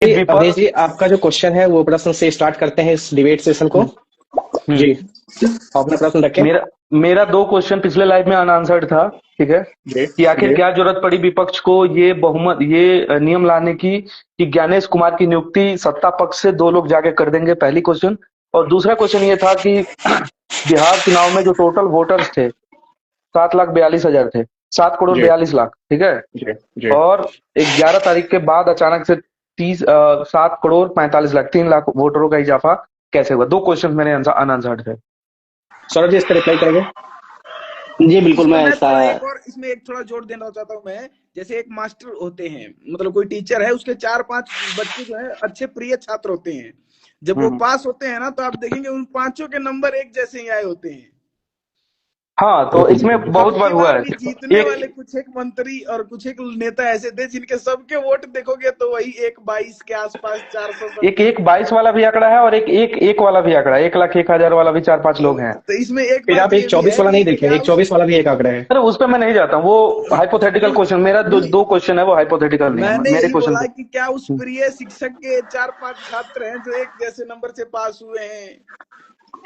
अवधेश विपक्ष। जी, आपका जो क्वेश्चन है वो प्रश्न से स्टार्ट करते हैं इस डिबेट सेशन को। हम्म, जी, अपना प्रश्न रखें। मेरा मेरा दो क्वेश्चन पिछले लाइव में अनआंसर्ड था, ठीक है, जी कि आखिर जी। क्या जरूरत पड़ी विपक्ष को ये बहुमत, ये नियम लाने की कि ज्ञानेश कुमार की नियुक्ति सत्ता पक्ष से दो लोग जाके कर देंगे, पहली क्वेश्चन। और दूसरा क्वेश्चन ये था कि बिहार चुनाव में जो टोटल वोटर्स थे 7,42,000 थे, 7 करोड़ जी 42 लाख, ठीक है। जी जी। और 11 तारीख के बाद अचानक से 7 करोड़ 45 लाख, 3 लाख वोटरों का इजाफा कैसे हुआ? दो क्वेश्चन मेरे अनआंसर्ड थे। सौरभ जी, इस पर रिप्लाई करेंगे? जी बिल्कुल, इसमें मैं मैं इसका थोड़ा एक और इसमें एक थोड़ा जोड़ देना चाहता हूँ मैं। जैसे एक मास्टर होते हैं, मतलब कोई टीचर है, उसके 4-5 बच्चे जो है अच्छे प्रिय छात्र होते हैं। जब वो हम्म। पास होते हैं ना, तो आप देखेंगे उन पांचों के नंबर एक जैसे ही आए होते हैं। हाँ, तो इसमें बहुत अब बार की हुआ बार है। भी जीतने वाले एक कुछ एक मंत्री और कुछ एक नेता ऐसे थे जिनके सबके वोट देखोगे तो वही 1-22 के आसपास, 400 एक समथिंग। एक 22 वाला भी आंकड़ा है, और एक वाला भी आंकड़ा है, 1,01,000 वाला भी 4-5 लोग हैं। तो इसमें एक फिर बात आप एक ये भी 24 है वाला कि नहीं देखें, क्या एक 24 वाला भी एक आंकड़ा है। अरे उस पर मैं नहीं जाता हूँ, वो हाइपोथेटिकल क्वेश्चन, मेरा दो क्वेश्चन है, वो हाइपोथेटिकल नहीं है, मैंने मेरे यही क्वेश्चन बोला पे। कि क्या उस प्रिय शिक्षक के 4-5 छात्र हैं जो एक जैसे नंबर से पास हुए हैं?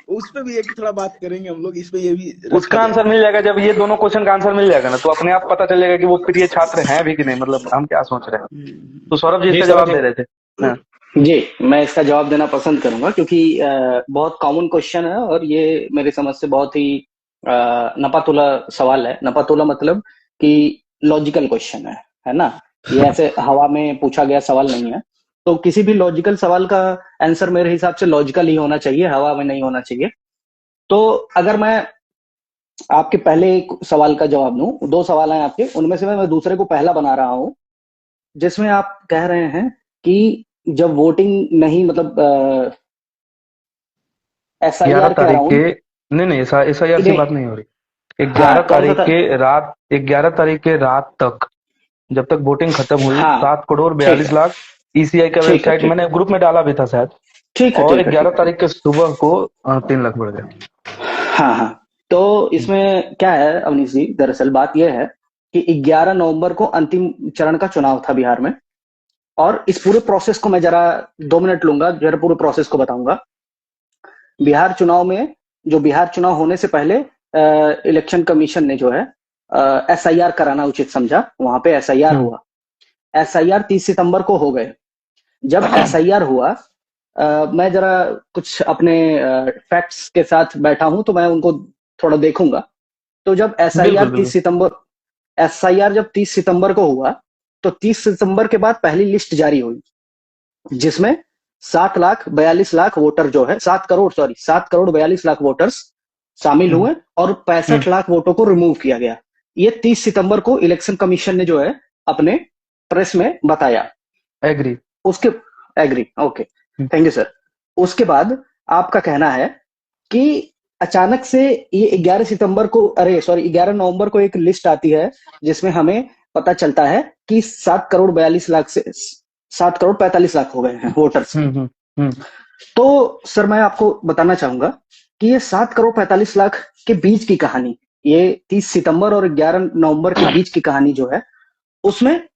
उस पे भी एक थोड़ा बात करेंगे हम लोग, इस पे ये भी रखा उसका जाए। आंसर मिल जाएगा जब ये दोनों क्वेश्चन का आंसर मिल जाएगा ना, तो अपने आप पता चलेगा कि वो प्रिय छात्र हैं भी कि नहीं, मतलब हम क्या सोच रहे हैं। तो सौरभ जी जी इसका सौरभ जवाब जी। दे रहे थे। हाँ। जी मैं इसका जवाब देना पसंद करूंगा, क्योंकि बहुत कॉमन क्वेश्चन है और ये मेरी समझ से बहुत ही नपातुला सवाल है। नपातुला मतलब कि लॉजिकल क्वेश्चन है ना। ये ऐसे हवा में पूछा गया सवाल नहीं है। तो किसी भी लॉजिकल सवाल का आंसर मेरे हिसाब से लॉजिकल ही होना चाहिए, हवा में नहीं होना चाहिए। तो अगर मैं आपके पहले एक सवाल का जवाब दूं, दो सवाल हैं आपके, उनमें से मैं दूसरे को पहला बना रहा हूं, जिसमें आप कह रहे हैं कि जब वोटिंग नहीं, मतलब ग्यारह एसआईआर के तारीख के अराउंड नहीं नहीं, ऐसा ऐसा यार सी नहीं। बात नहीं हो रही। हाँ, ग्यारह कौन सा तारीख था? के रात 11 तारीख के रात तक, जब तक वोटिंग खत्म हुई, हाँ, 7 करोड़ 42 लाख। ईसीआई का ठीक है, वेबसाइट ठीक मैंने ग्रुप में डाला भी था शायद। ठीक है, और ठीक है, ग्यारह ठीक है। तारीख के सुबह को 3 लाख बढ़ गया। हाँ हाँ। तो इसमें क्या है अवनीश जी, दरअसल बात यह है कि 11 नवंबर को अंतिम चरण का चुनाव था बिहार में। और इस पूरे प्रोसेस को मैं जरा 2 मिनट लूंगा, जरा पूरे प्रोसेस को बताऊंगा। बिहार चुनाव में, जो बिहार चुनाव होने से पहले इलेक्शन कमीशन ने जो है एसआईआर कराना उचित समझा, वहां पे एसआईआर हम्म। हुआ। एसआईआर 30 सितंबर को हो गए। जब एसआईआर हुआ, मैं जरा कुछ अपने फैक्ट्स के साथ बैठा हूं, तो मैं उनको थोड़ा देखूंगा। तो जब बिल्कुल बिल्कुल। एसआईआर जब 30 सितंबर को हुआ, तो 30 सितंबर के बाद पहली लिस्ट जारी हुई, जिसमें 7,42,00,000 वोटर जो है, 7 करोड़ 42 लाख शामिल हम्म। हुए, और 65 लाख वोटों को रिमूव किया गया। ये 30 सितंबर को इलेक्शन कमीशन ने जो है अपने प्रेस में बताया। एग्री। उसके agree, okay, thank you sir. उसके बाद आपका कहना है कि अचानक से ये 11 सितंबर को, अरे सॉरी, 11 नवंबर को एक लिस्ट आती है, जिसमें हमें पता चलता है कि 7 करोड़ 42 लाख से 7 करोड़ 45 लाख हो गए हैं वोटर्स। हम्म हम्म हम्म। तो सर मैं आपको बताना चाहूंगा कि ये 7 करोड़ 45 लाख के बीच की कहानी, ये 30 सितंबर और 11 नवंबर के बीच की कहानी जो है, उसमें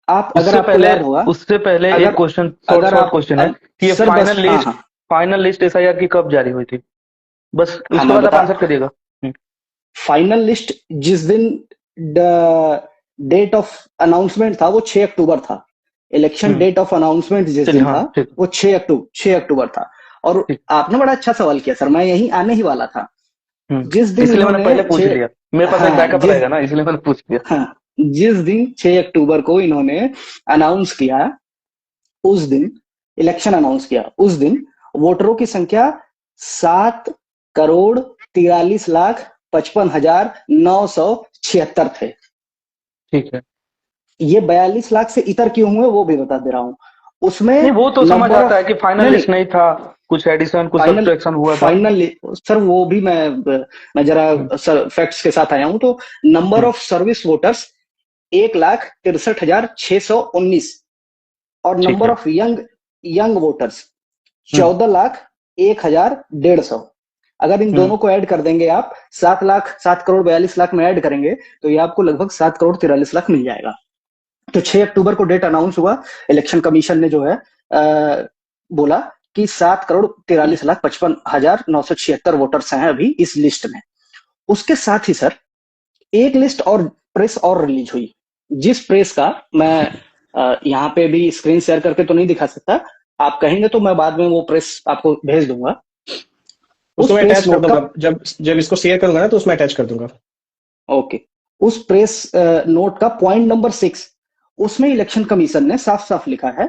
आप, अगर उससे आपको पहले याद होगा, उससे पहले एक अगर क्वेश्चन, शॉर्ट अगर शॉर्ट आप क्वेश्चन है कि ये सर बस, हाँ हाँ फाइनल लिस्ट एसआईआर की कब जारी हुई थी? बस हाँ, उसके मैं बाद आप बता, आंसर करिएगा। फाइनल लिस्ट जिस दिन डेट ऑफ अनाउंसमेंट था वो 6 अक्टूबर था। Election hmm. Date of announcement जिस चलिए, दिन हाँ था ठीक। वो 6 अक्टूबर था। और ठीक। आपने बड़ा अच्छा सवाल किया सर, मैं यही आने ही वाला था। जिस दिन इसलिए मैंने इन्होंने पहले पूछ लिया, मेरे पास एक हाँ बैकअप रहेगा ना, इसलिए मैंने पूछ लिया। हाँ जिस दिन 6 अक्टूबर को इन्होंने अनाउंस किया, उस दिन इलेक्शन अनाउंस किया, उस दिन वोटरों की संख्या 7 करोड़ 43 लाख 55,976 थे। ठीक है। ये 42 लाख से इतर क्यों हुए वो भी बता दे रहा हूं। उसमें नहीं, वो तो समझ नंबर आता है ऑफ, कि फाइनल नहीं नहीं, लिस्ट नहीं था, कुछ एडिशन कुछ फाइनल सब्ट्रैक्शन हुआ था। फाइनल सर वो भी मैं जरा सर फैक्ट्स के साथ आया हूं। तो number hmm. Of service voters 1,63,619, और ठीक नंबर है। ऑफ यंग यंग वोटर्स हम्म 14,01,150। अगर इन हम्म। दोनों को ऐड कर देंगे आप, 7 करोड़ 42 लाख में ऐड करेंगे, तो ये आपको लगभग 7 करोड़ 43 लाख मिल जाएगा। तो 6 अक्टूबर को डेट अनाउंस हुआ, इलेक्शन कमीशन ने जो है बोला कि 7,43,55,976 वोटर्स हैं अभी इस लिस्ट में। उसके साथ ही सर एक लिस्ट और प्रेस और रिलीज हुई, जिस प्रेस का मैं यहाँ पे भी स्क्रीन शेयर करके तो नहीं दिखा सकता, आप कहेंगे तो मैं बाद में वो प्रेस आपको भेज दूंगा। उसको मैं प्रेस अटैच कर नोट दूंगा, का जब जब इसको शेयर करूंगा ना तो उसमें अटैच कर दूंगा। ओके, उस प्रेस नोट का पॉइंट नंबर 6, उसमें इलेक्शन कमीशन ने साफ साफ लिखा है,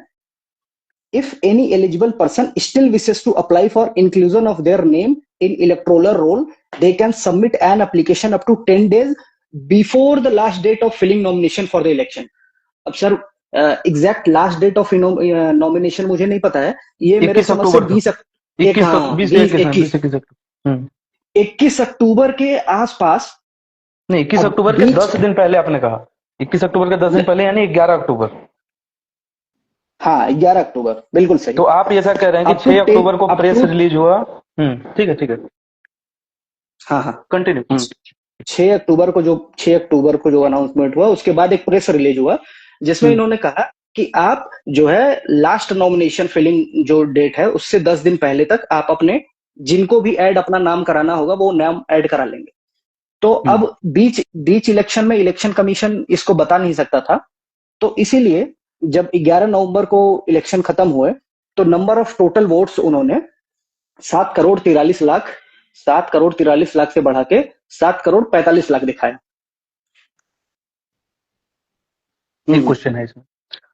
if any eligible person still wishes to apply for inclusion of their name in electoral roll, they can submit an application up to 10 days before the last date of filling nomination for the election. अब sir exact last date of nomination मुझे नहीं पता है, ये मेरे 21 समझ से अक्टूबर 21 अक्टूबर के आसपास। नहीं, 21 अब अक्टूबर के बीच 10 दिन पहले आपने कहा, 21 अक्टूबर के 10 दिन पहले यानी 11 अक्टूबर। हाँ 11 अक्टूबर बिल्कुल सही। तो आप ऐसा कह रहे हैं कि 6 अक्टूबर को प्रेस रिलीज हुआ। ठीक है ठीक है, हाँ हाँ कंटिन्यू। 6 अक्टूबर को जो अनाउंसमेंट हुआ, उसके बाद एक प्रेस रिलीज हुआ जिसमें इन्होंने कहा कि आप जो है लास्ट नॉमिनेशन फिलिंग जो डेट है उससे 10 दिन पहले तक आप अपने जिनको भी ऐड अपना नाम कराना होगा वो नाम ऐड करा लेंगे। तो अब बीच इलेक्शन में इलेक्शन कमीशन इसको बता नहीं सकता था, तो इसीलिए जब 11 नवंबर को इलेक्शन खत्म हुए तो नंबर ऑफ टोटल वोट्स उन्होंने 7,43,00,000 से बढ़ा के 7,45,00,000 दिखाया। एक क्वेश्चन है इसमें,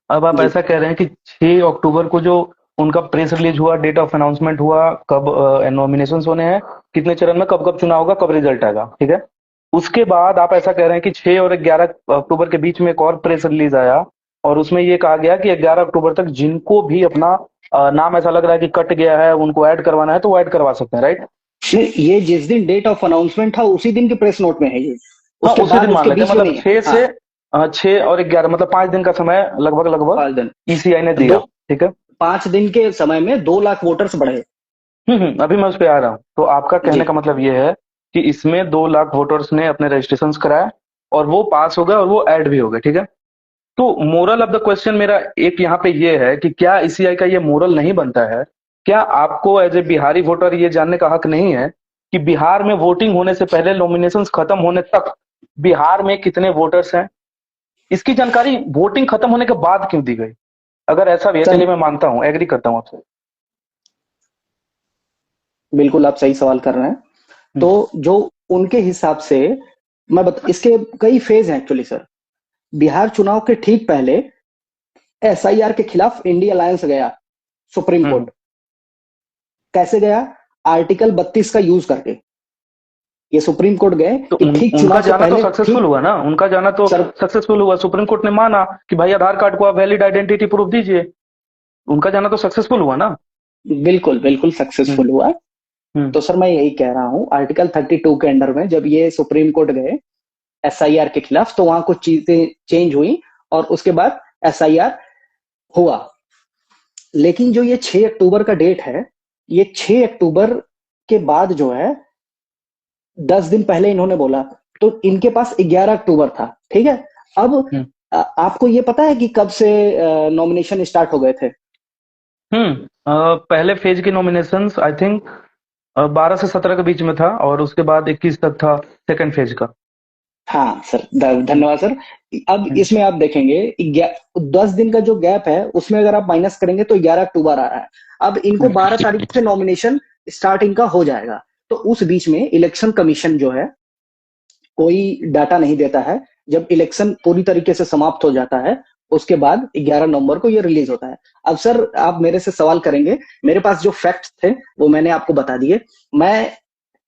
अब आप ऐसा कह रहे हैं कि 6 अक्टूबर को जो उनका प्रेस रिलीज हुआ, डेट ऑफ अनाउंसमेंट हुआ, कब नॉमिनेशन होने हैं, कितने चरण में, कब कब चुनाव होगा, कब रिजल्ट आएगा, ठीक है। उसके बाद आप ऐसा कह रहे हैं कि 6 और 11 अक्टूबर के बीच में एक और प्रेस रिलीज आया और उसमें ये कहा गया कि 11 अक्टूबर तक जिनको भी अपना नाम ऐसा लग रहा है कि कट गया है उनको ऐड करवाना है तो वो ऐड करवा सकते हैं, राइट। नहीं, ये जिस दिन डेट ऑफ अनाउंसमेंट था उसी दिन के प्रेस नोट में है ये। हाँ, उसी दिन मान लेते हैं, मतलब 6 और 11 मतलब 5 दिन का समय लगभग ईसीआई ने दिया, ठीक है। 5 दिन के समय में 2 लाख वोटर्स बढ़े। अभी मैं उस पर आ रहा हूँ। तो आपका कहने का मतलब ये है कि इसमें 2 लाख वोटर्स ने अपने रजिस्ट्रेशन कराया और वो पास हो गए और वो ऐड भी हो गए, ठीक है। तो मोरल ऑफ द क्वेश्चन मेरा एक यहाँ पे ये है कि क्या ईसीआई का ये मोरल नहीं बनता है, क्या आपको एज ए बिहारी वोटर ये जानने का हक नहीं है कि बिहार में वोटिंग होने से पहले नॉमिनेशंस खत्म होने तक बिहार में कितने वोटर्स हैं, इसकी जानकारी वोटिंग खत्म होने के बाद क्यों दी गई? अगर ऐसा भी है, चलिए मैं मानता हूं, एग्री करता हूं आपसे। बिल्कुल आप सही सवाल कर रहे हैं। तो जो उनके हिसाब से इसके कई फेज हैं एक्चुअली सर। बिहार चुनाव के ठीक पहले एसआईआर के खिलाफ इंडिया अलायंस गया सुप्रीम कोर्ट। कैसे गया? आर्टिकल 32 का यूज करके ये सुप्रीम कोर्ट गए। तो उनका जाना तो सक्सेसफुल हुआ ना, उनका जाना तो सक्सेसफुल हुआ। सुप्रीम कोर्ट ने माना कि भाई आधार कार्ड को आप वैलिड आइडेंटिटी प्रूफ दीजिए, उनका जाना तो सक्सेसफुल हुआ ना। बिल्कुल बिल्कुल सक्सेसफुल हुआ। तो सर मैं यही कह रहा हूं, आर्टिकल 32 के अंडर में जब ये सुप्रीम कोर्ट गए एसआईआर के खिलाफ तो वहां कुछ चीजें चेंज हुई और उसके बाद एसआईआर हुआ। लेकिन जो ये 6 अक्टूबर का डेट है, ये 6 अक्टूबर के बाद जो है 10 दिन पहले इन्होंने बोला, तो इनके पास 11 अक्टूबर था, ठीक है। अब आपको ये पता है कि कब से नॉमिनेशन स्टार्ट हो गए थे? पहले फेज की नॉमिनेशंस आई थिंक 12 से 17 के बीच में था और उसके बाद 21 तक था सेकंड फेज का। हाँ सर, धन्यवाद सर। अब इसमें आप देखेंगे 10 दिन का जो गैप है उसमें अगर आप माइनस करेंगे तो 11 अक्टूबर आ रहा है। अब इनको 12 तारीख से नॉमिनेशन स्टार्ट इनका हो जाएगा। तो उस बीच में इलेक्शन कमीशन जो है कोई डाटा नहीं देता है। जब इलेक्शन पूरी तरीके से समाप्त हो जाता है उसके बाद 11 नवंबर को ये रिलीज होता है। अब सर आप मेरे से सवाल करेंगे, मेरे पास जो फैक्ट्स थे वो मैंने आपको बता दिए। मैं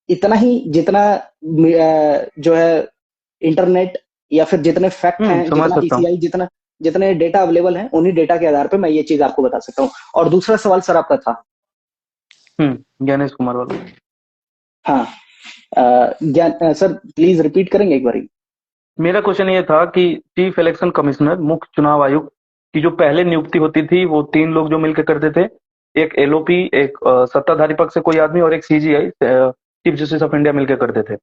इतना ही जितना जो है इंटरनेट या फिर जितने फैक्ट हैं, जितना ईसीआई जितने डेटा अवेलेबल हैं, उन्हीं डेटा के आधार पे मैं ये चीज आपको बता सकता हूँ। और दूसरा सवाल सर आपका था ज्ञानेश कुमार वाला। हाँ सर प्लीज रिपीट करेंगे एक बार। मेरा क्वेश्चन ये था कि चीफ इलेक्शन कमिश्नर, मुख्य चुनाव आयुक्त की जो पहले नियुक्ति होती थी वो 3 लोग जो मिलकर करते थे, एक एलओपी, एक सत्ताधारी पक्ष से कोई आदमी और एक CGI chief justice of India मिलकर करते थे।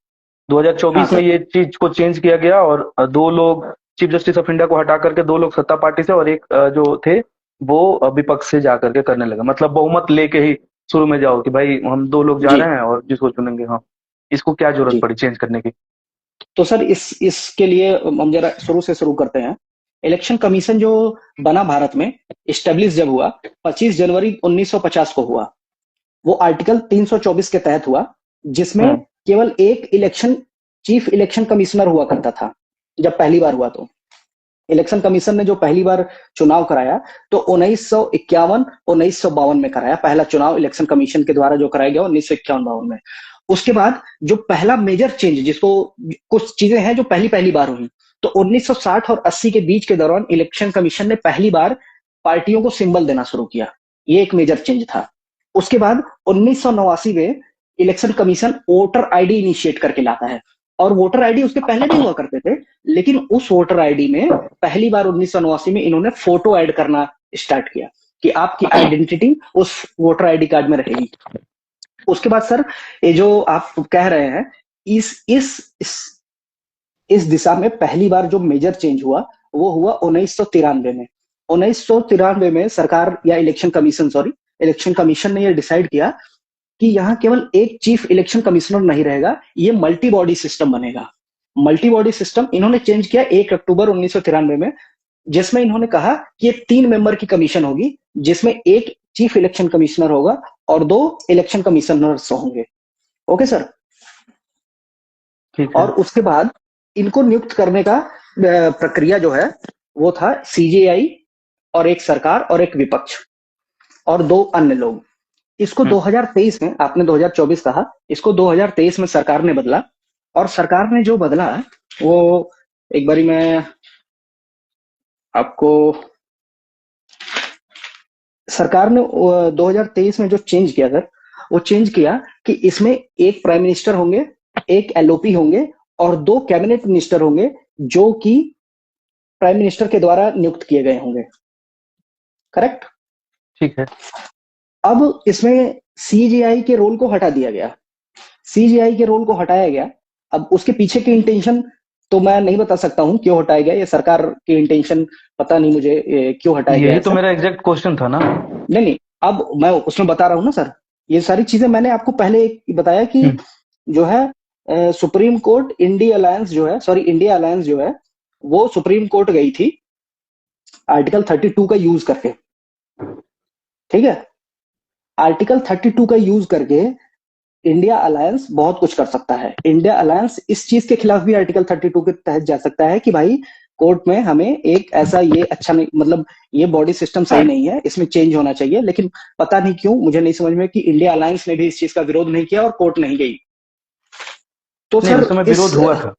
2024 में ये चीज को चेंज किया गया और 2 लोग चीफ जस्टिस ऑफ इंडिया को हटा करके 2 लोग सत्ता पार्टी से और एक जो थे वो विपक्ष से जा करके करने लगे, मतलब बहुमत लेके ही शुरू में जाओ कि भाई हम 2 लोग जा जी रहे हैं और जिसको चुनेंगे। हाँ, इसको क्या जरूरत जी। पड़ी चेंज करने की? तो सर इसके लिए हम जरा शुरू से शुरू करते हैं। इलेक्शन कमीशन जो बना भारत में, स्टेब्लिश जब हुआ 25 जनवरी 1950 को हुआ। वो आर्टिकल 324 के तहत हुआ, जिसमें हम्म। केवल एक इलेक्शन चीफ इलेक्शन कमिश्नर हुआ करता था। जब पहली बार हुआ तो इलेक्शन कमीशन ने जो पहली बार चुनाव कराया तो 1951 1952 में कराया। पहला चुनाव इलेक्शन कमीशन के द्वारा जो कराया गया 1951-52 में। उसके बाद जो पहला मेजर चेंज, जिसको कुछ चीजें हैं जो पहली पहली बार हुई, तो 1960 और 80 के बीच के दौरान इलेक्शन कमीशन ने पहली बार पार्टियों को सिंबल देना शुरू किया। ये एक मेजर चेंज था। उसके बाद 1989 में election commission voter ID initiate करके लाता है। और वोटर आईडी उसके पहले नहीं हुआ करते थे, लेकिन उस वोटर आईडी में पहली बार 1989 में इन्होंने फोटो ऐड करना स्टार्ट किया कि आपकी आइडेंटिटी उस वोटर आईडी कार्ड में रहेगी। उसके बाद सर, ये जो आप कह रहे हैं, इस दिशा में पहली बार जो मेजर चेंज हुआ वो हुआ 1993 में। 1993 में सरकार या इलेक्शन कमीशन ने यह डिसाइड किया कि यहाँ केवल एक चीफ इलेक्शन कमिश्नर नहीं रहेगा, ये मल्टी बॉडी सिस्टम बनेगा। मल्टी बॉडी सिस्टम इन्होंने चेंज किया 1 अक्टूबर 1993 में, जिसमें इन्होंने कहा कि ये 3 मेंबर की कमीशन होगी, जिसमें एक चीफ इलेक्शन कमिश्नर होगा और 2 इलेक्शन कमिश्नर्स होंगे। Okay sir. ठीक है। और उसके बाद इनको नियुक्त करने का प्रक्रिया जो है वो था सीजेआई और एक सरकार और एक विपक्ष और 2 अन्य लोग। इसको 2023 में, आपने 2024 कहा, इसको 2023 में सरकार ने बदला। और सरकार ने जो बदला वो एक बारी मैं आपको, सरकार ने 2023 में जो चेंज किया सर, वो चेंज किया कि इसमें एक प्राइम मिनिस्टर होंगे, एक एलओपी होंगे और 2 कैबिनेट मिनिस्टर होंगे जो कि प्राइम मिनिस्टर के द्वारा नियुक्त किए गए होंगे। करेक्ट? ठीक है। अब इसमें सीजीआई के रोल को हटा दिया गया। सीजीआई के रोल को हटाया गया। अब उसके पीछे की इंटेंशन तो मैं नहीं बता सकता हूं क्यों हटाया गया, ये सरकार की इंटेंशन पता नहीं मुझे क्यों हटाया गया। यही तो मेरा एग्जैक्ट क्वेश्चन था ना। नहीं, अब मैं उसमें बता रहा हूं ना सर, ये सारी चीजें मैंने आपको पहले बताया कि जो है सुप्रीम कोर्ट इंडिया अलायंस जो है वो सुप्रीम कोर्ट गई थी आर्टिकल 32 का यूज करके। ठीक है? आर्टिकल 32 का यूज करके इंडिया अलायंस बहुत कुछ कर सकता है। इंडिया अलायंस इस चीज के खिलाफ भी आर्टिकल 32 के तहत जा सकता है कि भाई कोर्ट में हमें एक ऐसा, ये अच्छा नहीं, मतलब ये बॉडी सिस्टम सही नहीं है, इसमें चेंज होना चाहिए। लेकिन पता नहीं क्यों, मुझे नहीं समझ में कि इंडिया अलायंस ने भी इस चीज का विरोध नहीं किया और कोर्ट नहीं गई। तो नहीं, सर उस समय विरोध हुआ था।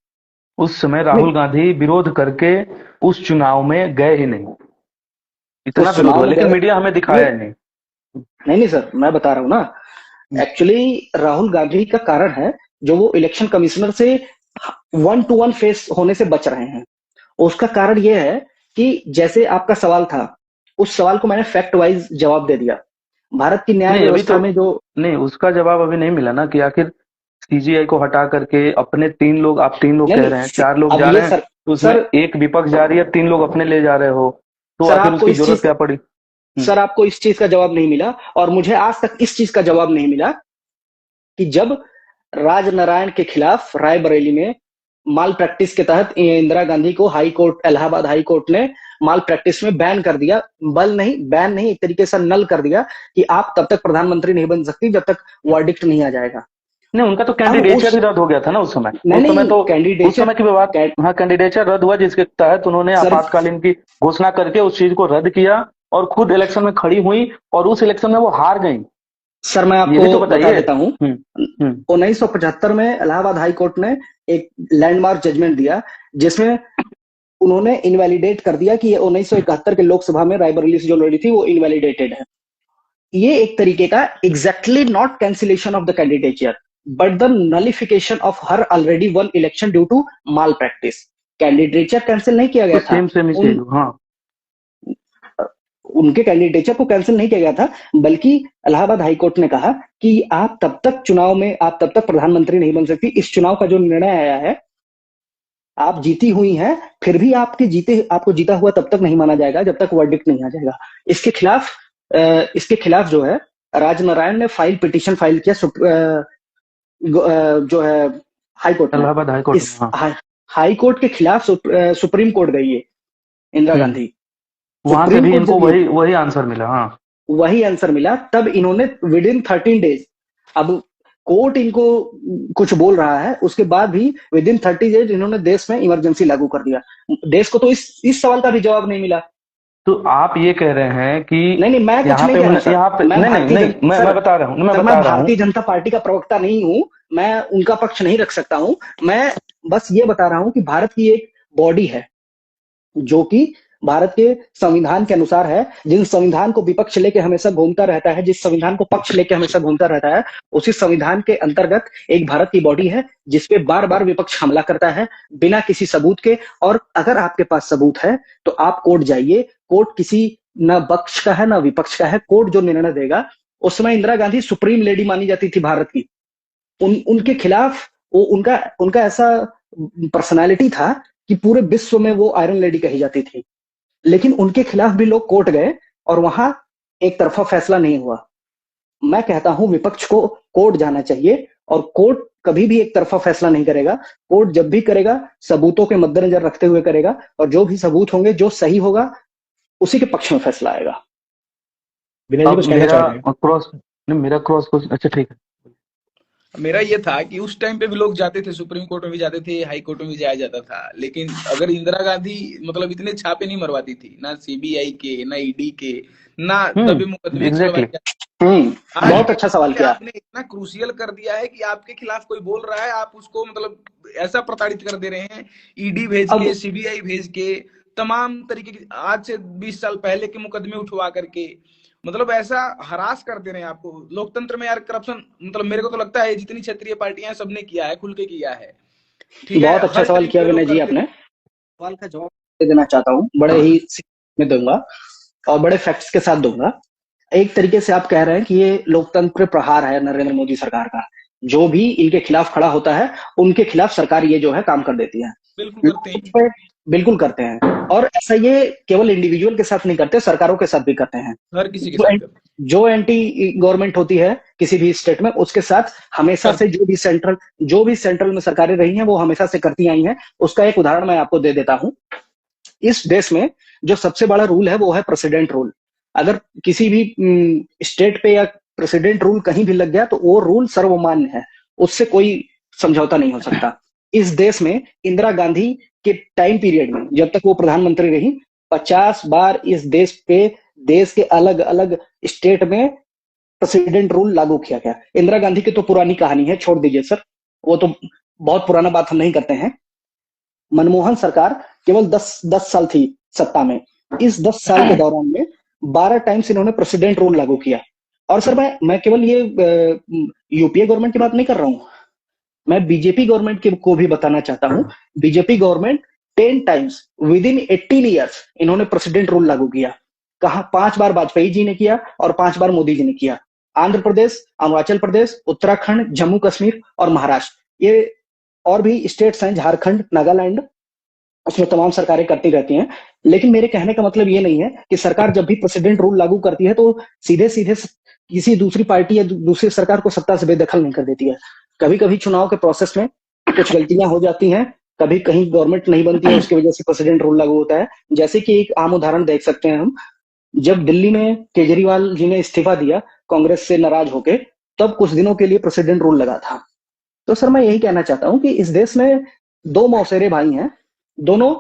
उस समय राहुल गांधी विरोध करके उस चुनाव में गए ही नहीं। इतना विरोध हुआ, लेकिन मीडिया हमें दिखाया ही नहीं। नहीं सर, मैं बता रहा हूँ ना, एक्चुअली राहुल गांधी का कारण है जो वो इलेक्शन कमिश्नर से 1 to 1 फेस होने से बच रहे हैं। उसका कारण ये है कि जैसे आपका सवाल था, उस सवाल को मैंने फैक्ट वाइज जवाब दे दिया। भारत की न्याय व्यवस्था में जो नहीं, उसका जवाब अभी नहीं मिला ना कि आखिर सीजीआई को हटा करके अपने 3 लोग, आप 3 लोग कह रहे हैं, 4 लोग जा रहे हैं, तो उसमें एक विपक्ष जा रही है, 3 लोग अपने ले जा रहे हो, तो आखिर उसकी जरूरत क्या पड़ी? सर आपको इस चीज का जवाब नहीं मिला और मुझे आज तक इस चीज का जवाब नहीं मिला कि जब राजनारायण के खिलाफ रायबरेली में माल प्रैक्टिस के तहत इंदिरा गांधी को इलाहाबाद हाई कोर्ट ने माल प्रैक्टिस में बैन कर दिया, बैन नहीं, एक तरीके से नल कर दिया कि आप तब तक प्रधानमंत्री नहीं बन सकती जब तक वर्डिक्ट नहीं आ जाएगा। नहीं, उनका तो कैंडिडेचर ही रद्द हो गया था ना उस समय। उस समय की बात, हाँ, कैंडिडेचर रद्द हुआ जिसके तहत उन्होंने आपातकालीन की घोषणा करके उस चीज को रद्द किया और खुद इलेक्शन में खड़ी हुई और उस इलेक्शन में वो हार गई। सर मैं आपको तो बता देता हूँ, 1975 में इलाहाबाद हाई कोर्ट ने एक लैंडमार्क जजमेंट दिया जिसमें उन्होंने इनवैलिडेट कर दिया कि ये 1971 के लोकसभा में रायबरेली से जो लड़ी थी वो इनवैलिडेटेड है। ये एक तरीके का exactly not cancellation of the candidature but the nullification of her already won election due to malpractice. Candidature cancel नहीं किया गया था, उनके कैंडिडेचर को कैंसिल नहीं किया गया था, बल्कि इलाहाबाद हाईकोर्ट ने कहा कि आप तब तक प्रधानमंत्री नहीं बन सकती। इस चुनाव का जो निर्णय आया है आप जीती हुई हैं, फिर भी आपको जीता हुआ तब तक नहीं माना जाएगा जब तक वर्डिक्ट नहीं आ जाएगा। इसके खिलाफ जो है राजनारायण ने पिटीशन फाइल किया जो है हाई कोर्ट में। इलाहाबाद हाई कोर्ट इस में, हाँ। हाई कोर्ट के खिलाफ सुप्रीम कोर्ट गई है इंदिरा गांधी। वहां से सुप्रीम भी कोर्ट इनको जब वही आंसर मिला, हाँ। वही आंसर मिला, तब इन्होंने विद इन 13 डेज, अब कोर्ट इनको कुछ बोल रहा है, उसके बाद भी विद इन 30 डेज इन्होंने देश में इमरजेंसी लागू कर दिया। देश को तो इस सवाल का भी जवाब नहीं मिला। तो आप ये कह रहे हैं कि नहीं, मैं कुछ नहीं कह रहा सर। यहाँ पे मैं मैं बता रहा हूँ, मैं भारतीय जनता पार्टी का प्रवक्ता नहीं हूं, मैं उनका पक्ष नहीं रख सकता हूं। मैं बस ये बता रहा हूं कि भारत की एक बॉडी है जो कि भारत के संविधान के अनुसार है, जिस संविधान को विपक्ष लेके हमेशा घूमता रहता है, जिस संविधान को पक्ष लेके हमेशा घूमता रहता है, उसी संविधान के अंतर्गत एक भारत की बॉडी है जिसपे बार बार विपक्ष हमला करता है बिना किसी सबूत के। और अगर आपके पास सबूत है तो आप कोर्ट जाइए। कोर्ट किसी न पक्ष का है न विपक्ष का है, कोर्ट जो निर्णय देगा। उस समय इंदिरा गांधी सुप्रीम लेडी मानी जाती थी भारत की। उनके खिलाफ उनका ऐसा पर्सनालिटी था कि पूरे विश्व में वो आयरन लेडी कही जाती थी। लेकिन उनके खिलाफ भी लोग कोर्ट गए और वहां एक तरफा फैसला नहीं हुआ। मैं कहता हूं विपक्ष को कोर्ट जाना चाहिए, और कोर्ट कभी भी एक तरफा फैसला नहीं करेगा। कोर्ट जब भी करेगा सबूतों के मद्देनजर रखते हुए करेगा, और जो भी सबूत होंगे, जो सही होगा, उसी के पक्ष में फैसला आएगा। विनय जी कुछ कहना चाह रहे हैं? मेरा क्रॉस क्वेश्चन, अच्छा ठीक है। मेरा ये था कि उस टाइम पे भी लोग जाते थे, सुप्रीम कोर्ट में भी जाते थे, हाई कोर्ट में भी जाया जाता था। लेकिन अगर इंदिरा गांधी मतलब इतने छापे नहीं मरवाती थी, ना सीबीआई के, ना ईडी के, ना दबे मुकदमे एग्जैक्टली। बहुत अच्छा सवाल किया आपने। इतना क्रूशियल कर दिया है कि आपके खिलाफ कोई बोल रहा है, आप उसको मतलब ऐसा प्रताड़ित कर दे रहे हैं, ईडी भेज के, सीबीआई भेज के, तमाम तरीके की, आज से 20 साल पहले के मुकदमे उठवा करके, मतलब ऐसा हरास कर दे रहे हैं आपको। लोकतंत्र में यार करप्शन, मतलब मेरे को तो लगता है जितनी क्षेत्रीय पार्टियां हैं सबने किया है, खुल के किया है। ठीक है, बहुत अच्छा सवाल किया विनय जी आपने। सवाल का जवाब देना चाहता हूँ, बड़े ही में दूंगा और बड़े फैक्ट्स के साथ दूंगा। एक तरीके से आप कह रहे हैं कि ये लोकतंत्र प्रहार है नरेंद्र मोदी सरकार का। जो भी इनके खिलाफ खड़ा होता है उनके खिलाफ सरकार ये जो है काम कर देती है। बिल्कुल करते हैं। और ऐसा ये केवल इंडिविजुअल के साथ नहीं करते, सरकारों के साथ भी करते हैं। हर किसी के साथ जो एंटी गवर्नमेंट होती है किसी भी स्टेट में, उसके साथ हमेशा से जो भी सेंट्रल में सरकारें रही हैं वो हमेशा से करती आई हैं। उसका एक उदाहरण मैं आपको दे देता हूं। इस देश में जो सबसे बड़ा रूल है वो है प्रेसिडेंट रूल। अगर किसी भी स्टेट पे या प्रेसिडेंट रूल कहीं भी लग गया तो वो रूल सर्वमान्य है, उससे कोई समझौता नहीं हो सकता। इस देश में इंदिरा गांधी के टाइम पीरियड में, जब तक वो प्रधानमंत्री रही, 50 बार इस देश के अलग अलग स्टेट में प्रेसिडेंट रूल लागू किया गया। इंदिरा गांधी की तो पुरानी कहानी है, छोड़ दीजिए सर, वो तो बहुत पुराना बात हम नहीं करते हैं। मनमोहन सरकार केवल 10 साल थी सत्ता में। इस 10 साल के दौरान में 12 टाइम्स इन्होंने प्रेसिडेंट रूल लागू किया। और सर मैं केवल ये यूपीए गवर्नमेंट की बात नहीं कर रहा हूं, मैं बीजेपी गवर्नमेंट को भी बताना चाहता हूं। BJP government 10 times with in 18 years इन्होंने प्रेसिडेंट रूल लागू किया। कहा 5 बार वाजपेयी जी ने किया और 5 बार मोदी जी ने किया। आंध्र प्रदेश, अरुणाचल प्रदेश, उत्तराखंड, जम्मू कश्मीर और महाराष्ट्र, ये और भी स्टेट्स हैं, झारखंड, नागालैंड, उसमें तमाम सरकारें करती रहती हैं। लेकिन मेरे कहने का मतलब ये नहीं है कि सरकार जब भी प्रेसिडेंट रूल लागू करती है तो सीधे सीधे किसी दूसरी पार्टी या दूसरी सरकार को सत्ता से बेदखल नहीं कर देती है। कभी कभी चुनाव के प्रोसेस में कुछ गलतियां हो जाती हैं, कभी कहीं गवर्नमेंट नहीं बनती है, उसकी वजह से प्रेसिडेंट रूल लागू होता है। जैसे कि एक आम उदाहरण देख सकते हैं हम, जब दिल्ली में केजरीवाल जी ने इस्तीफा दिया कांग्रेस से नाराज होके, तब कुछ दिनों के लिए प्रेसिडेंट रूल लगा था। तो सर मैं यही कहना चाहता हूं कि इस देश में 2 मौसेरे भाई हैं, दोनों